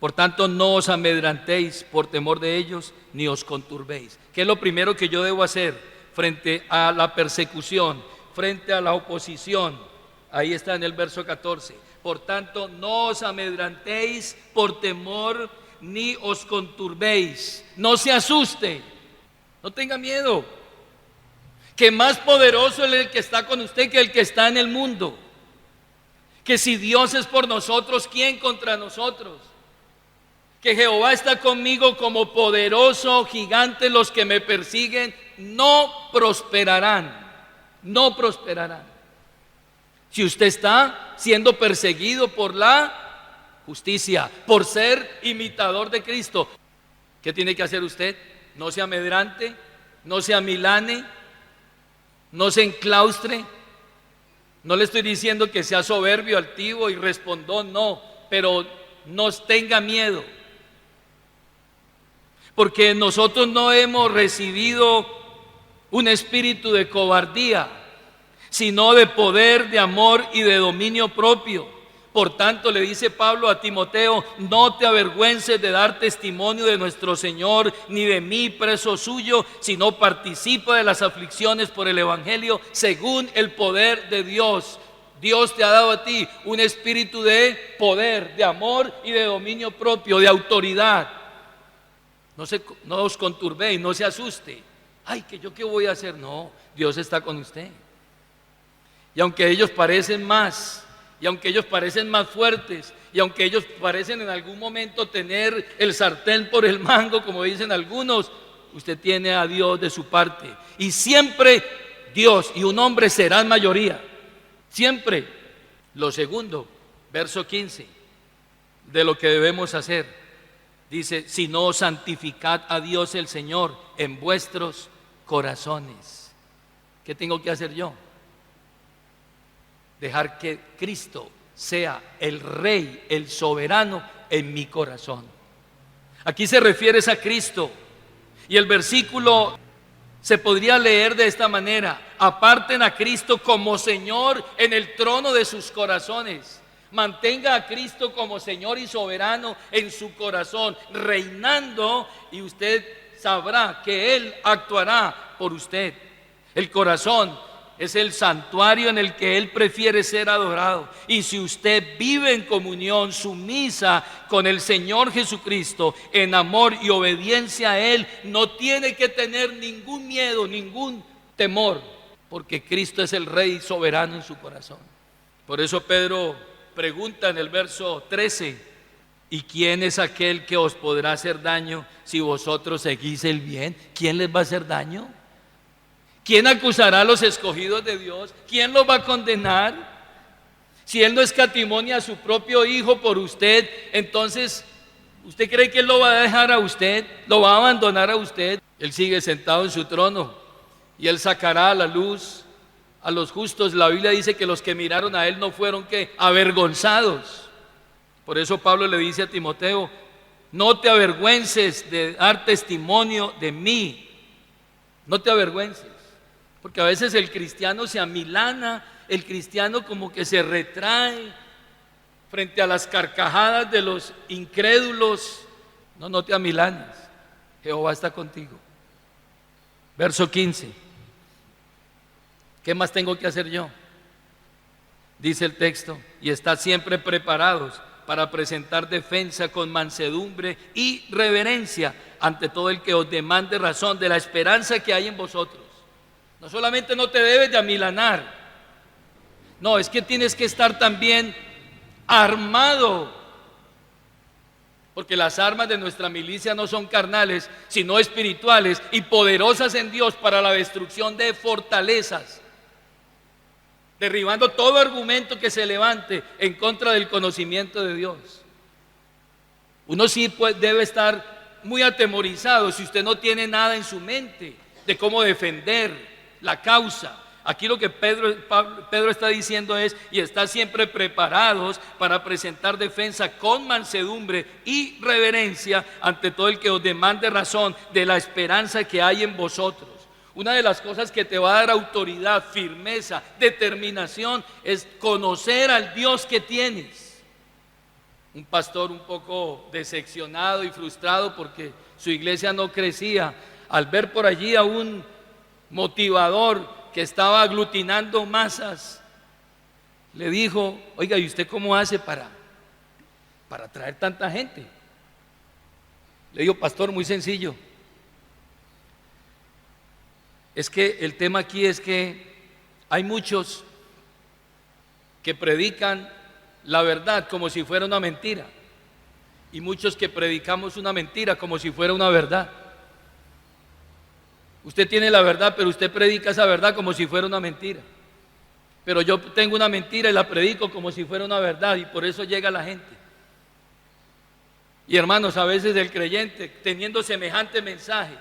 Por tanto, no os amedrantéis por temor de ellos, ni os conturbéis. ¿Qué es lo primero que yo debo hacer frente a la persecución, frente a la oposición? Ahí está en el verso 14. Por tanto, no os amedrantéis por temor, ni os conturbéis. No se asuste, no tenga miedo. Que más poderoso es el que está con usted que el que está en el mundo. Que si Dios es por nosotros, ¿quién contra nosotros? Que Jehová está conmigo como poderoso gigante. Los que me persiguen no prosperarán, no prosperarán. Si usted está siendo perseguido por la justicia, por ser imitador de Cristo, ¿qué tiene que hacer usted? No se amedrante, no se amilane, no se enclaustre. No le estoy diciendo que sea soberbio, altivo y respondón, no, pero no tenga miedo. Porque nosotros no hemos recibido un espíritu de cobardía, sino de poder, de amor y de dominio propio. Por tanto, le dice Pablo a Timoteo: no te avergüences de dar testimonio de nuestro Señor, ni de mí, preso suyo, sino participa de las aflicciones por el Evangelio, según el poder de Dios. Dios te ha dado a ti un espíritu de poder, de amor y de dominio propio, de autoridad. No os conturbéis, no se asuste. Ay, que yo qué voy a hacer. No, Dios está con usted. Y aunque ellos parecen más, y aunque ellos parecen más fuertes, y aunque ellos parecen en algún momento tener el sartén por el mango, como dicen algunos, usted tiene a Dios de su parte. Y siempre Dios y un hombre serán mayoría. Siempre. Lo segundo, verso 15, de lo que debemos hacer. Dice: si no, santificad a Dios el Señor en vuestros corazones. ¿Qué tengo que hacer yo? Dejar que Cristo sea el Rey, el soberano en mi corazón. Aquí se refiere a Cristo. Y el versículo se podría leer de esta manera: aparten a Cristo como Señor en el trono de sus corazones. Mantenga a Cristo como Señor y soberano en su corazón, reinando, y usted sabrá que Él actuará por usted. El corazón es el santuario en el que Él prefiere ser adorado. Y si usted vive en comunión sumisa con el Señor Jesucristo, en amor y obediencia a Él, no tiene que tener ningún miedo, ningún temor, porque Cristo es el Rey soberano en su corazón. Por eso Pedro pregunta en el verso 13: ¿y quién es aquel que os podrá hacer daño si vosotros seguís el bien? ¿Quién les va a hacer daño? ¿Quién acusará a los escogidos de Dios? ¿Quién los va a condenar? Si Él no escatimó a su propio Hijo por usted, entonces ¿usted cree que Él lo va a dejar a usted? ¿Lo va a abandonar a usted? Él sigue sentado en su trono y Él sacará a la luz a los justos. La Biblia dice que los que miraron a Él no fueron ¿qué? Avergonzados. Por eso Pablo le dice a Timoteo: no te avergüences de dar testimonio de mí. No te avergüences. Porque a veces el cristiano se amilana, el cristiano como que se retrae frente a las carcajadas de los incrédulos. No te amilanes. Jehová está contigo. Verso 15. ¿Qué más tengo que hacer yo? dice el texto, y estad siempre preparados para presentar defensa con mansedumbre y reverencia ante todo el que os demande razón de la esperanza que hay en vosotros. No solamente no te debes de amilanar, no, es que tienes que estar también armado, porque las armas de nuestra milicia no son carnales, sino espirituales y poderosas en Dios para la destrucción de fortalezas, derribando todo argumento que se levante en contra del conocimiento de Dios. Uno sí debe estar muy atemorizado si usted no tiene nada en su mente de cómo defender la causa. Aquí lo que Pedro está diciendo es: y está siempre preparados para presentar defensa con mansedumbre y reverencia ante todo el que os demande razón de la esperanza que hay en vosotros. Una de las cosas que te va a dar autoridad, firmeza, determinación, es conocer al Dios que tienes. Un pastor un poco decepcionado y frustrado porque su iglesia no crecía, al ver por allí a un motivador que estaba aglutinando masas, le dijo: oiga, ¿y usted cómo hace para atraer tanta gente? Le dijo: pastor, muy sencillo. Es que el tema aquí es que hay muchos que predican la verdad como si fuera una mentira, y muchos que predicamos una mentira como si fuera una verdad. Usted tiene la verdad, pero usted predica esa verdad como si fuera una mentira. Pero yo tengo una mentira y la predico como si fuera una verdad, y por eso llega la gente. Y hermanos, a veces el creyente, teniendo semejante mensaje,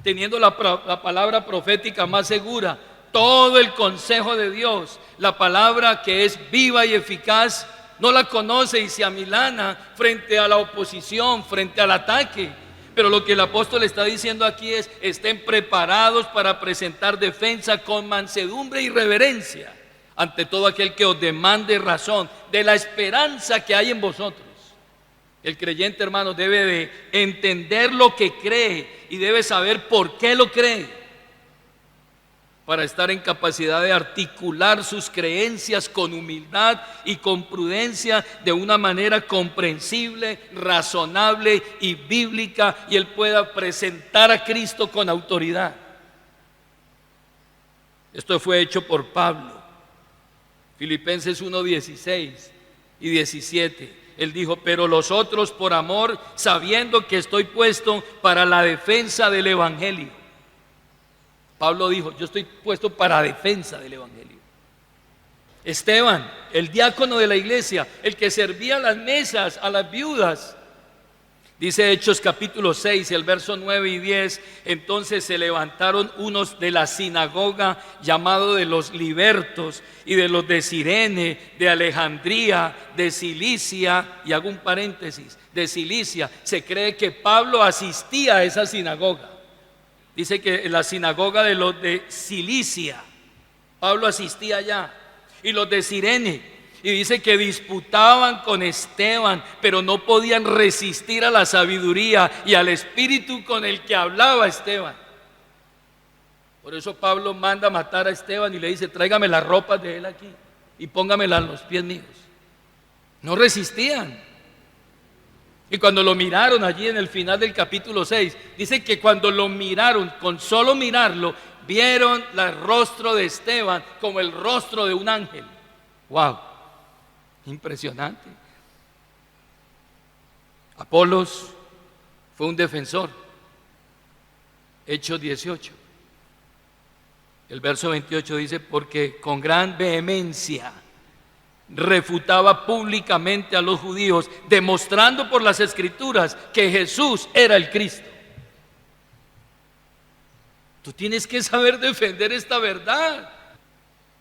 teniendo la palabra profética más segura, todo el consejo de Dios, la palabra que es viva y eficaz, no la conoce y se amilana frente a la oposición, frente al ataque. Pero lo que el apóstol está diciendo aquí es: estén preparados para presentar defensa con mansedumbre y reverencia ante todo aquel que os demande razón de la esperanza que hay en vosotros. El creyente, hermano, debe de entender lo que cree y debe saber por qué lo cree, para estar en capacidad de articular sus creencias con humildad y con prudencia, de una manera comprensible, razonable y bíblica, y él pueda presentar a Cristo con autoridad. Esto fue hecho por Pablo. Filipenses 1:16 y 17. Él dijo: pero los otros por amor, sabiendo que estoy puesto para la defensa del evangelio. Pablo dijo: yo estoy puesto para defensa del evangelio. Esteban, el diácono de la iglesia, el que servía las mesas a las viudas, dice Hechos capítulo 6, el verso 9 y 10: entonces se levantaron unos de la sinagoga, llamado de los libertos, y de los de Cirene, de Alejandría, de Cilicia, y hago un paréntesis, de Cilicia. Se cree que Pablo asistía a esa sinagoga. Dice que en la sinagoga de los de Cilicia, Pablo asistía allá, y los de Cirene. Y dice que disputaban con Esteban, pero no podían resistir a la sabiduría y al espíritu con el que hablaba Esteban. Por eso Pablo manda matar a Esteban y le dice: tráigame las ropas de él aquí y póngamelas a los pies míos. No resistían. Y cuando lo miraron allí en el final del capítulo 6, dice que cuando lo miraron, con solo mirarlo, vieron el rostro de Esteban como el rostro de un ángel. ¡Wow! Impresionante. Apolos fue un defensor. Hechos 18. El verso 28 dice: porque con gran vehemencia refutaba públicamente a los judíos, demostrando por las escrituras que Jesús era el Cristo. Tú tienes que saber defender esta verdad.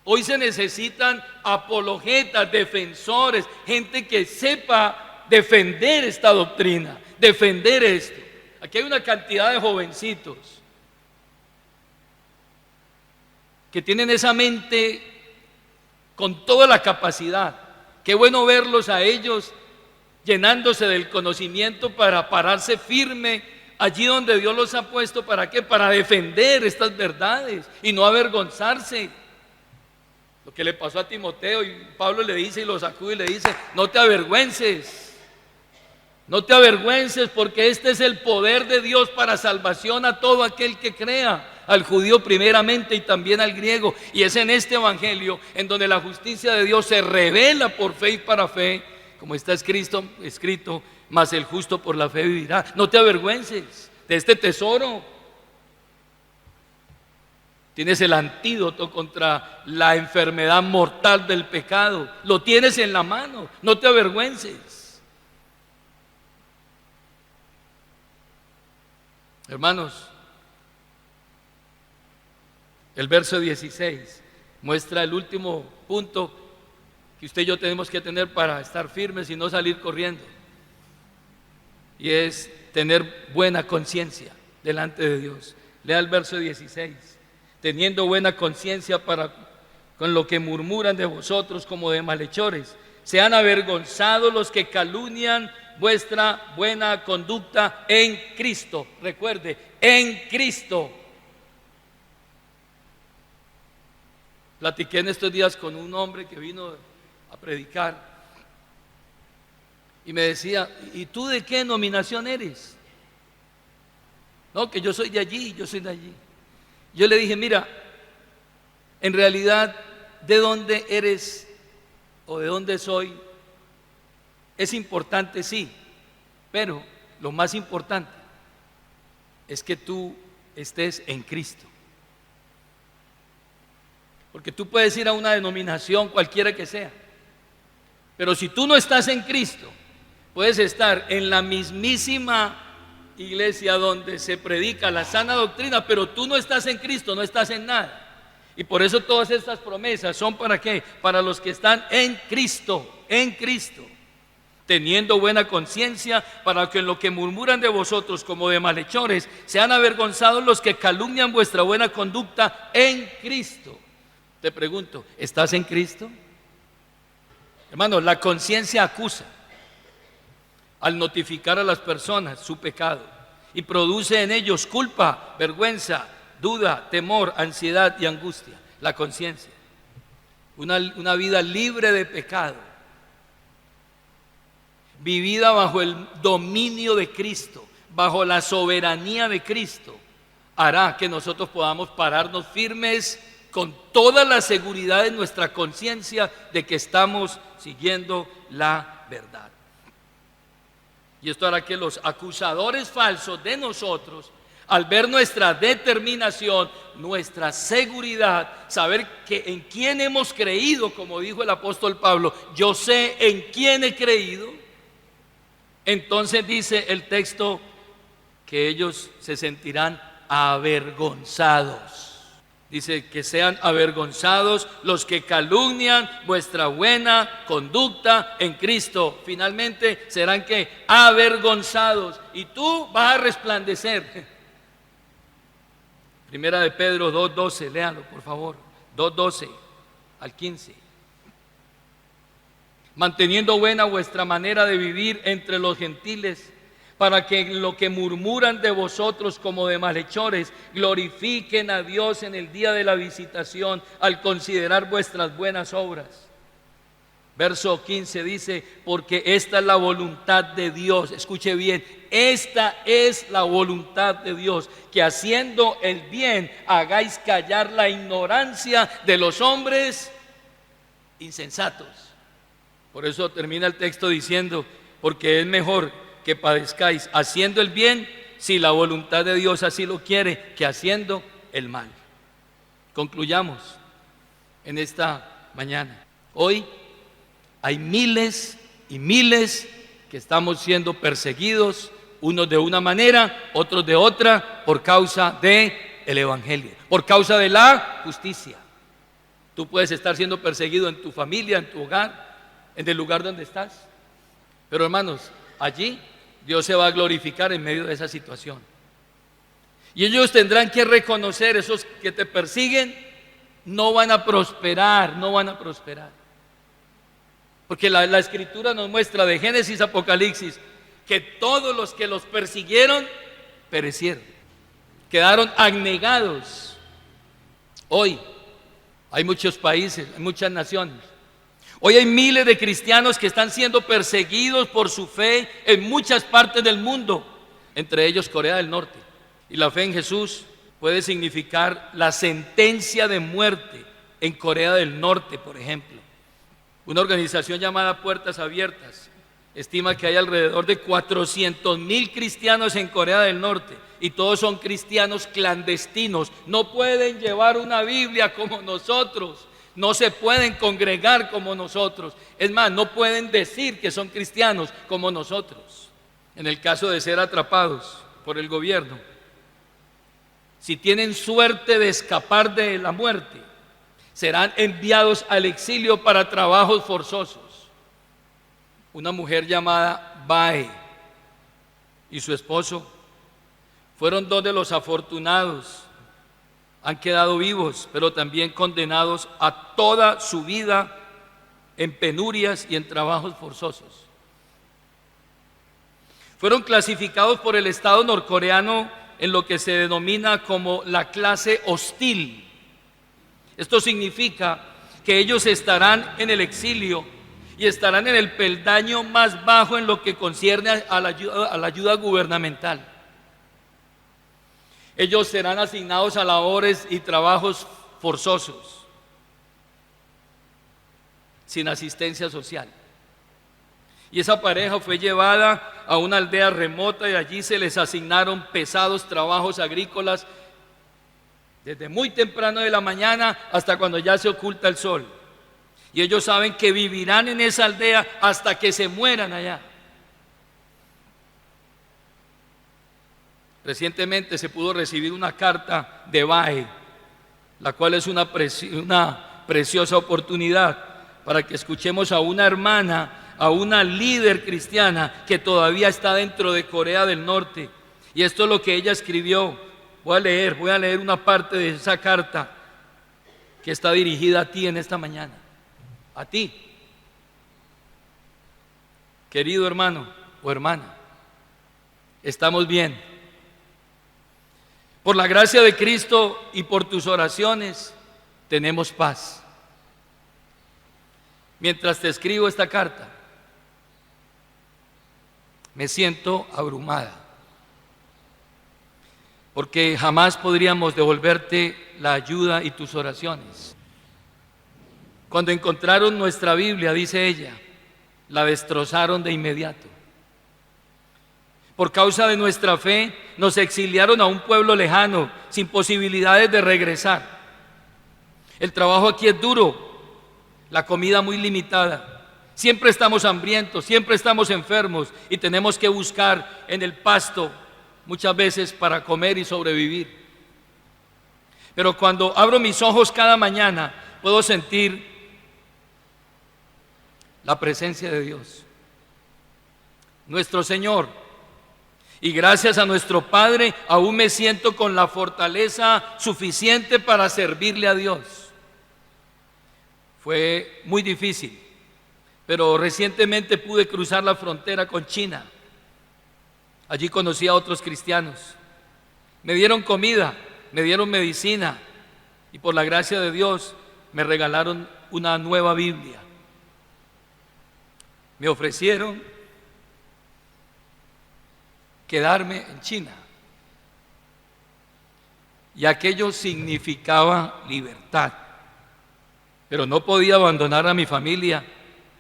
Hoy se necesitan apologetas, defensores, gente que sepa defender esta doctrina, defender esto. Aquí hay una cantidad de jovencitos que tienen esa mente con toda la capacidad. Qué bueno verlos a ellos llenándose del conocimiento para pararse firme allí donde Dios los ha puesto. ¿Para qué? Para defender estas verdades y no avergonzarse. Lo que le pasó a Timoteo, y Pablo le dice y lo sacude y le dice: no te avergüences, no te avergüences, porque este es el poder de Dios para salvación a todo aquel que crea, al judío primeramente y también al griego. Y es en este evangelio en donde la justicia de Dios se revela por fe y para fe, como está escrito, mas el justo por la fe vivirá. No te avergüences de este tesoro. Tienes el antídoto contra la enfermedad mortal del pecado. Lo tienes en la mano. No te avergüences. Hermanos, el verso 16 muestra el último punto que usted y yo tenemos que tener para estar firmes y no salir corriendo. Y es tener buena conciencia delante de Dios. Lea el verso 16. Teniendo buena conciencia para con lo que murmuran de vosotros como de malhechores, sean avergonzados los que calumnian vuestra buena conducta en Cristo. Recuerde, en Cristo. Platiqué en estos días con un hombre que vino a predicar y me decía: ¿y tú de qué denominación eres? No, que yo soy de allí, yo soy de allí. Yo le dije: mira, en realidad, ¿de dónde eres o de dónde soy? Es importante, sí, pero lo más importante es que tú estés en Cristo. Porque tú puedes ir a una denominación, cualquiera que sea, pero si tú no estás en Cristo, puedes estar en la mismísima iglesia donde se predica la sana doctrina, pero tú no estás en Cristo, no estás en nada. Y por eso todas estas promesas son ¿para qué? Para los que están en Cristo, teniendo buena conciencia, para que en lo que murmuran de vosotros como de malhechores sean avergonzados los que calumnian vuestra buena conducta en Cristo. Te pregunto, ¿estás en Cristo? Hermano, la conciencia acusa al notificar a las personas su pecado y produce en ellos culpa, vergüenza, duda, temor, ansiedad y angustia. La conciencia, una vida libre de pecado, vivida bajo el dominio de Cristo, bajo la soberanía de Cristo, hará que nosotros podamos pararnos firmes con toda la seguridad de nuestra conciencia de que estamos siguiendo la verdad. Y esto hará que los acusadores falsos de nosotros, al ver nuestra determinación, nuestra seguridad, saber que en quién hemos creído, como dijo el apóstol Pablo, yo sé en quién he creído, entonces dice el texto que ellos se sentirán avergonzados. Dice que sean avergonzados los que calumnian vuestra buena conducta en Cristo. Finalmente serán que avergonzados, y tú vas a resplandecer. Primera de Pedro 2:12, léanlo por favor, 2:12 al 15. Manteniendo buena vuestra manera de vivir entre los gentiles, para que en lo que murmuran de vosotros como de malhechores, glorifiquen a Dios en el día de la visitación, al considerar vuestras buenas obras. Verso 15 dice: porque esta es la voluntad de Dios. Escuche bien, esta es la voluntad de Dios, que haciendo el bien hagáis callar la ignorancia de los hombres insensatos. Por eso termina el texto diciendo: porque es mejor que padezcáis haciendo el bien, si la voluntad de Dios así lo quiere, que haciendo el mal. Concluyamos en esta mañana. Hoy hay miles y miles que estamos siendo perseguidos, unos de una manera, otros de otra, por causa del evangelio, por causa de la justicia. Tú puedes estar siendo perseguido en tu familia, en tu hogar, en el lugar donde estás, pero hermanos, allí Dios se va a glorificar en medio de esa situación. Y ellos tendrán que reconocer, esos que te persiguen no van a prosperar, no van a prosperar. Porque la Escritura nos muestra de Génesis a Apocalipsis que todos los que los persiguieron perecieron, quedaron abnegados. Hoy Hay muchos países, hay muchas naciones. Hoy hay miles de cristianos que están siendo perseguidos por su fe en muchas partes del mundo, entre ellos Corea del Norte. Y la fe en Jesús puede significar la sentencia de muerte en Corea del Norte, por ejemplo. Una organización llamada Puertas Abiertas estima que hay alrededor de 400,000 cristianos en Corea del Norte y todos son cristianos clandestinos. No pueden llevar una Biblia como nosotros, no se pueden congregar como nosotros. Es más, no pueden decir que son cristianos como nosotros. En el caso de ser atrapados por el gobierno, si tienen suerte de escapar de la muerte, serán enviados al exilio para trabajos forzosos. Una mujer llamada Bae y su esposo fueron dos de los afortunados. Han quedado vivos, pero también condenados a toda su vida en penurias y en trabajos forzosos. Fueron clasificados por el Estado norcoreano en lo que se denomina como la clase hostil. Esto significa que ellos estarán en el exilio y estarán en el peldaño más bajo en lo que concierne a la ayuda gubernamental. Ellos serán asignados a labores y trabajos forzosos, sin asistencia social. Y esa pareja fue llevada a una aldea remota y allí se les asignaron pesados trabajos agrícolas desde muy temprano de la mañana hasta cuando ya se oculta el sol. Y ellos saben que vivirán en esa aldea hasta que se mueran allá. Recientemente se pudo recibir una carta de Bae, la cual es una preciosa oportunidad para que escuchemos a una hermana, a una líder cristiana que todavía está dentro de Corea del Norte. Y esto es lo que ella escribió. Voy a leer una parte de esa carta que está dirigida a ti en esta mañana. A ti, querido hermano o hermana, estamos bien. Por la gracia de Cristo y por tus oraciones, tenemos paz. Mientras te escribo esta carta, me siento abrumada, porque jamás podríamos devolverte la ayuda y tus oraciones. Cuando encontraron nuestra Biblia, dice ella, la destrozaron de inmediato. Por causa de nuestra fe, nos exiliaron a un pueblo lejano, sin posibilidades de regresar. El trabajo aquí es duro, la comida muy limitada. Siempre estamos hambrientos, siempre estamos enfermos y tenemos que buscar en el pasto muchas veces para comer y sobrevivir. Pero cuando abro mis ojos cada mañana, puedo sentir la presencia de Dios, nuestro Señor. Y gracias a nuestro Padre, aún me siento con la fortaleza suficiente para servirle a Dios. Fue muy difícil, pero recientemente pude cruzar la frontera con China. Allí conocí a otros cristianos. Me dieron comida, me dieron medicina y por la gracia de Dios me regalaron una nueva Biblia. Me ofrecieron quedarme en China y aquello significaba libertad, pero no podía abandonar a mi familia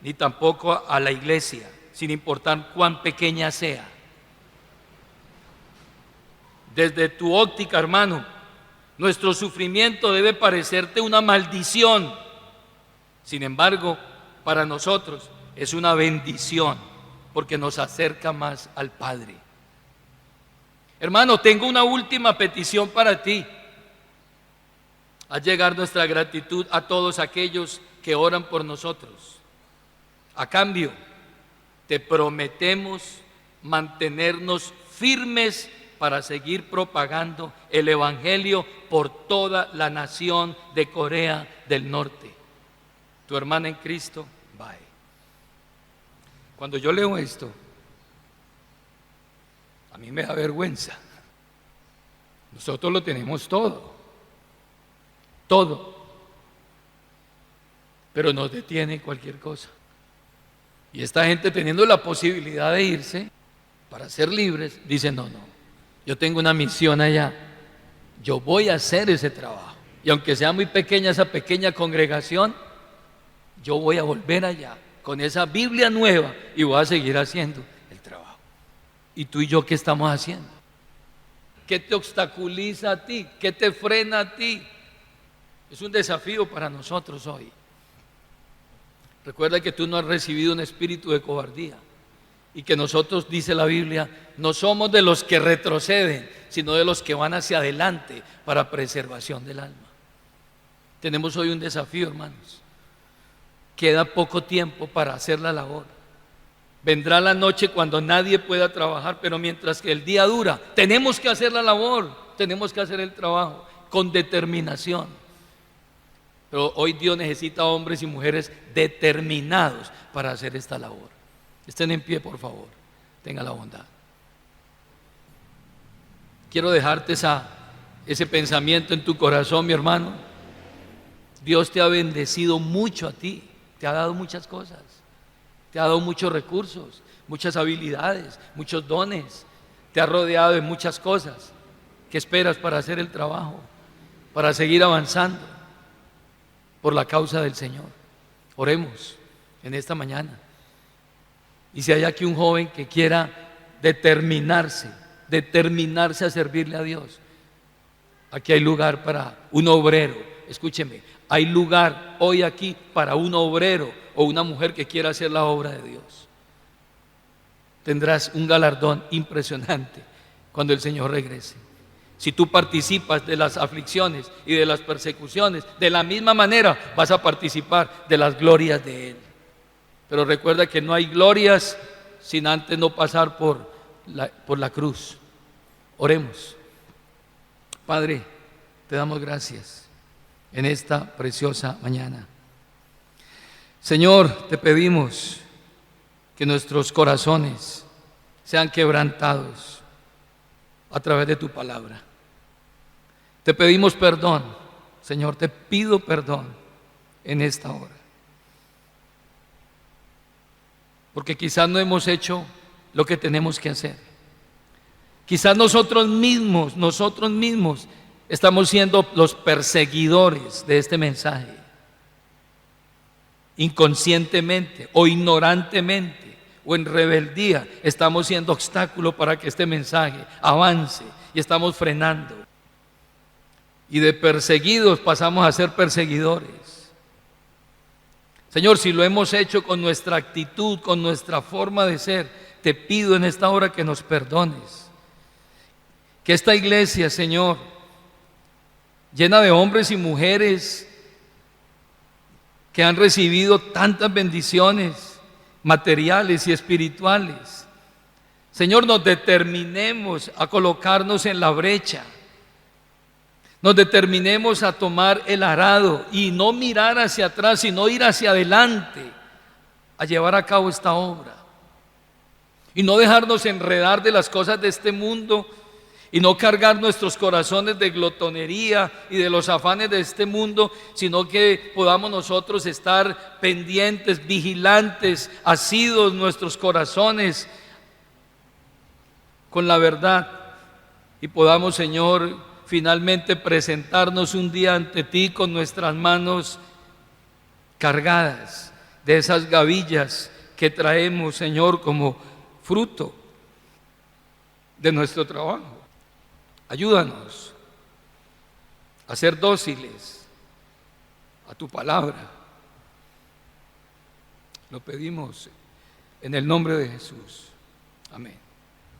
ni tampoco a la iglesia, sin importar cuán pequeña sea. Desde tu óptica, hermano, nuestro sufrimiento debe parecerte una maldición. Sin embargo, para nosotros es una bendición porque nos acerca más al Padre. Hermano, tengo una última petición para ti. Haz llegar nuestra gratitud a todos aquellos que oran por nosotros. A cambio, te prometemos mantenernos firmes para seguir propagando el Evangelio por toda la nación de Corea del Norte. Tu hermana en Cristo, Bae. Cuando yo leo esto, a mí me da vergüenza. Nosotros lo tenemos todo, todo. pero nos detiene cualquier cosa. Y esta gente, teniendo la posibilidad de irse para ser libres, dice: no, yo tengo una misión allá, yo voy a hacer ese trabajo. Y aunque sea muy pequeña esa pequeña congregación, yo voy a volver allá con esa Biblia nueva y voy a seguir haciendo el trabajo. ¿Y tú y yo qué estamos haciendo? ¿Qué te obstaculiza a ti? ¿Qué te frena a ti? Es un desafío para nosotros hoy. Recuerda que tú no has recibido un espíritu de cobardía y que nosotros, dice la Biblia, no somos de los que retroceden, sino de los que van hacia adelante para preservación del alma. Tenemos hoy un desafío, hermanos. Queda poco tiempo para hacer la labor. Vendrá la noche cuando nadie pueda trabajar, pero mientras que el día dura, tenemos que hacer la labor, tenemos que hacer el trabajo con determinación. Pero hoy Dios necesita hombres y mujeres determinados para hacer esta labor. Estén en pie, por favor. Tenga la bondad. Quiero dejarte ese pensamiento en tu corazón, mi hermano. Dios te ha bendecido mucho a ti, te ha dado muchas cosas, te ha dado muchos recursos, muchas habilidades, muchos dones, te ha rodeado de muchas cosas. ¿Qué esperas para hacer el trabajo? Para seguir avanzando por la causa del Señor. Oremos en esta mañana. Y si hay aquí un joven que quiera determinarse a servirle a Dios, aquí hay lugar para un obrero. Escúcheme, hay lugar hoy aquí para un obrero o una mujer que quiera hacer la obra de Dios. Tendrás un galardón impresionante cuando el Señor regrese. Si tú participas de las aflicciones y de las persecuciones, de la misma manera vas a participar de las glorias de Él. Pero recuerda que no hay glorias sin antes no pasar por la cruz. Oremos. Padre, te damos gracias en esta preciosa mañana. Señor, te pedimos que nuestros corazones sean quebrantados a través de tu palabra. Te pedimos perdón, Señor, te pido perdón en esta hora. Porque quizás no hemos hecho lo que tenemos que hacer. Quizás nosotros mismos estamos siendo los perseguidores de este mensaje. Inconscientemente o ignorantemente o en rebeldía estamos siendo obstáculo para que este mensaje avance y estamos frenando. Y de perseguidos pasamos a ser perseguidores. Señor, si lo hemos hecho con nuestra actitud, con nuestra forma de ser, te pido en esta hora que nos perdones. Que esta iglesia, Señor, llena de hombres y mujeres que han recibido tantas bendiciones materiales y espirituales, Señor, nos determinemos a colocarnos en la brecha. Nos determinemos a tomar el arado y no mirar hacia atrás, sino ir hacia adelante a llevar a cabo esta obra. Y no dejarnos enredar de las cosas de este mundo y no cargar nuestros corazones de glotonería y de los afanes de este mundo, sino que podamos nosotros estar pendientes, vigilantes, asidos nuestros corazones con la verdad y podamos, Señor, finalmente presentarnos un día ante ti con nuestras manos cargadas de esas gavillas que traemos, Señor, como fruto de nuestro trabajo. Ayúdanos a ser dóciles a tu palabra. Lo pedimos en el nombre de Jesús. Amén.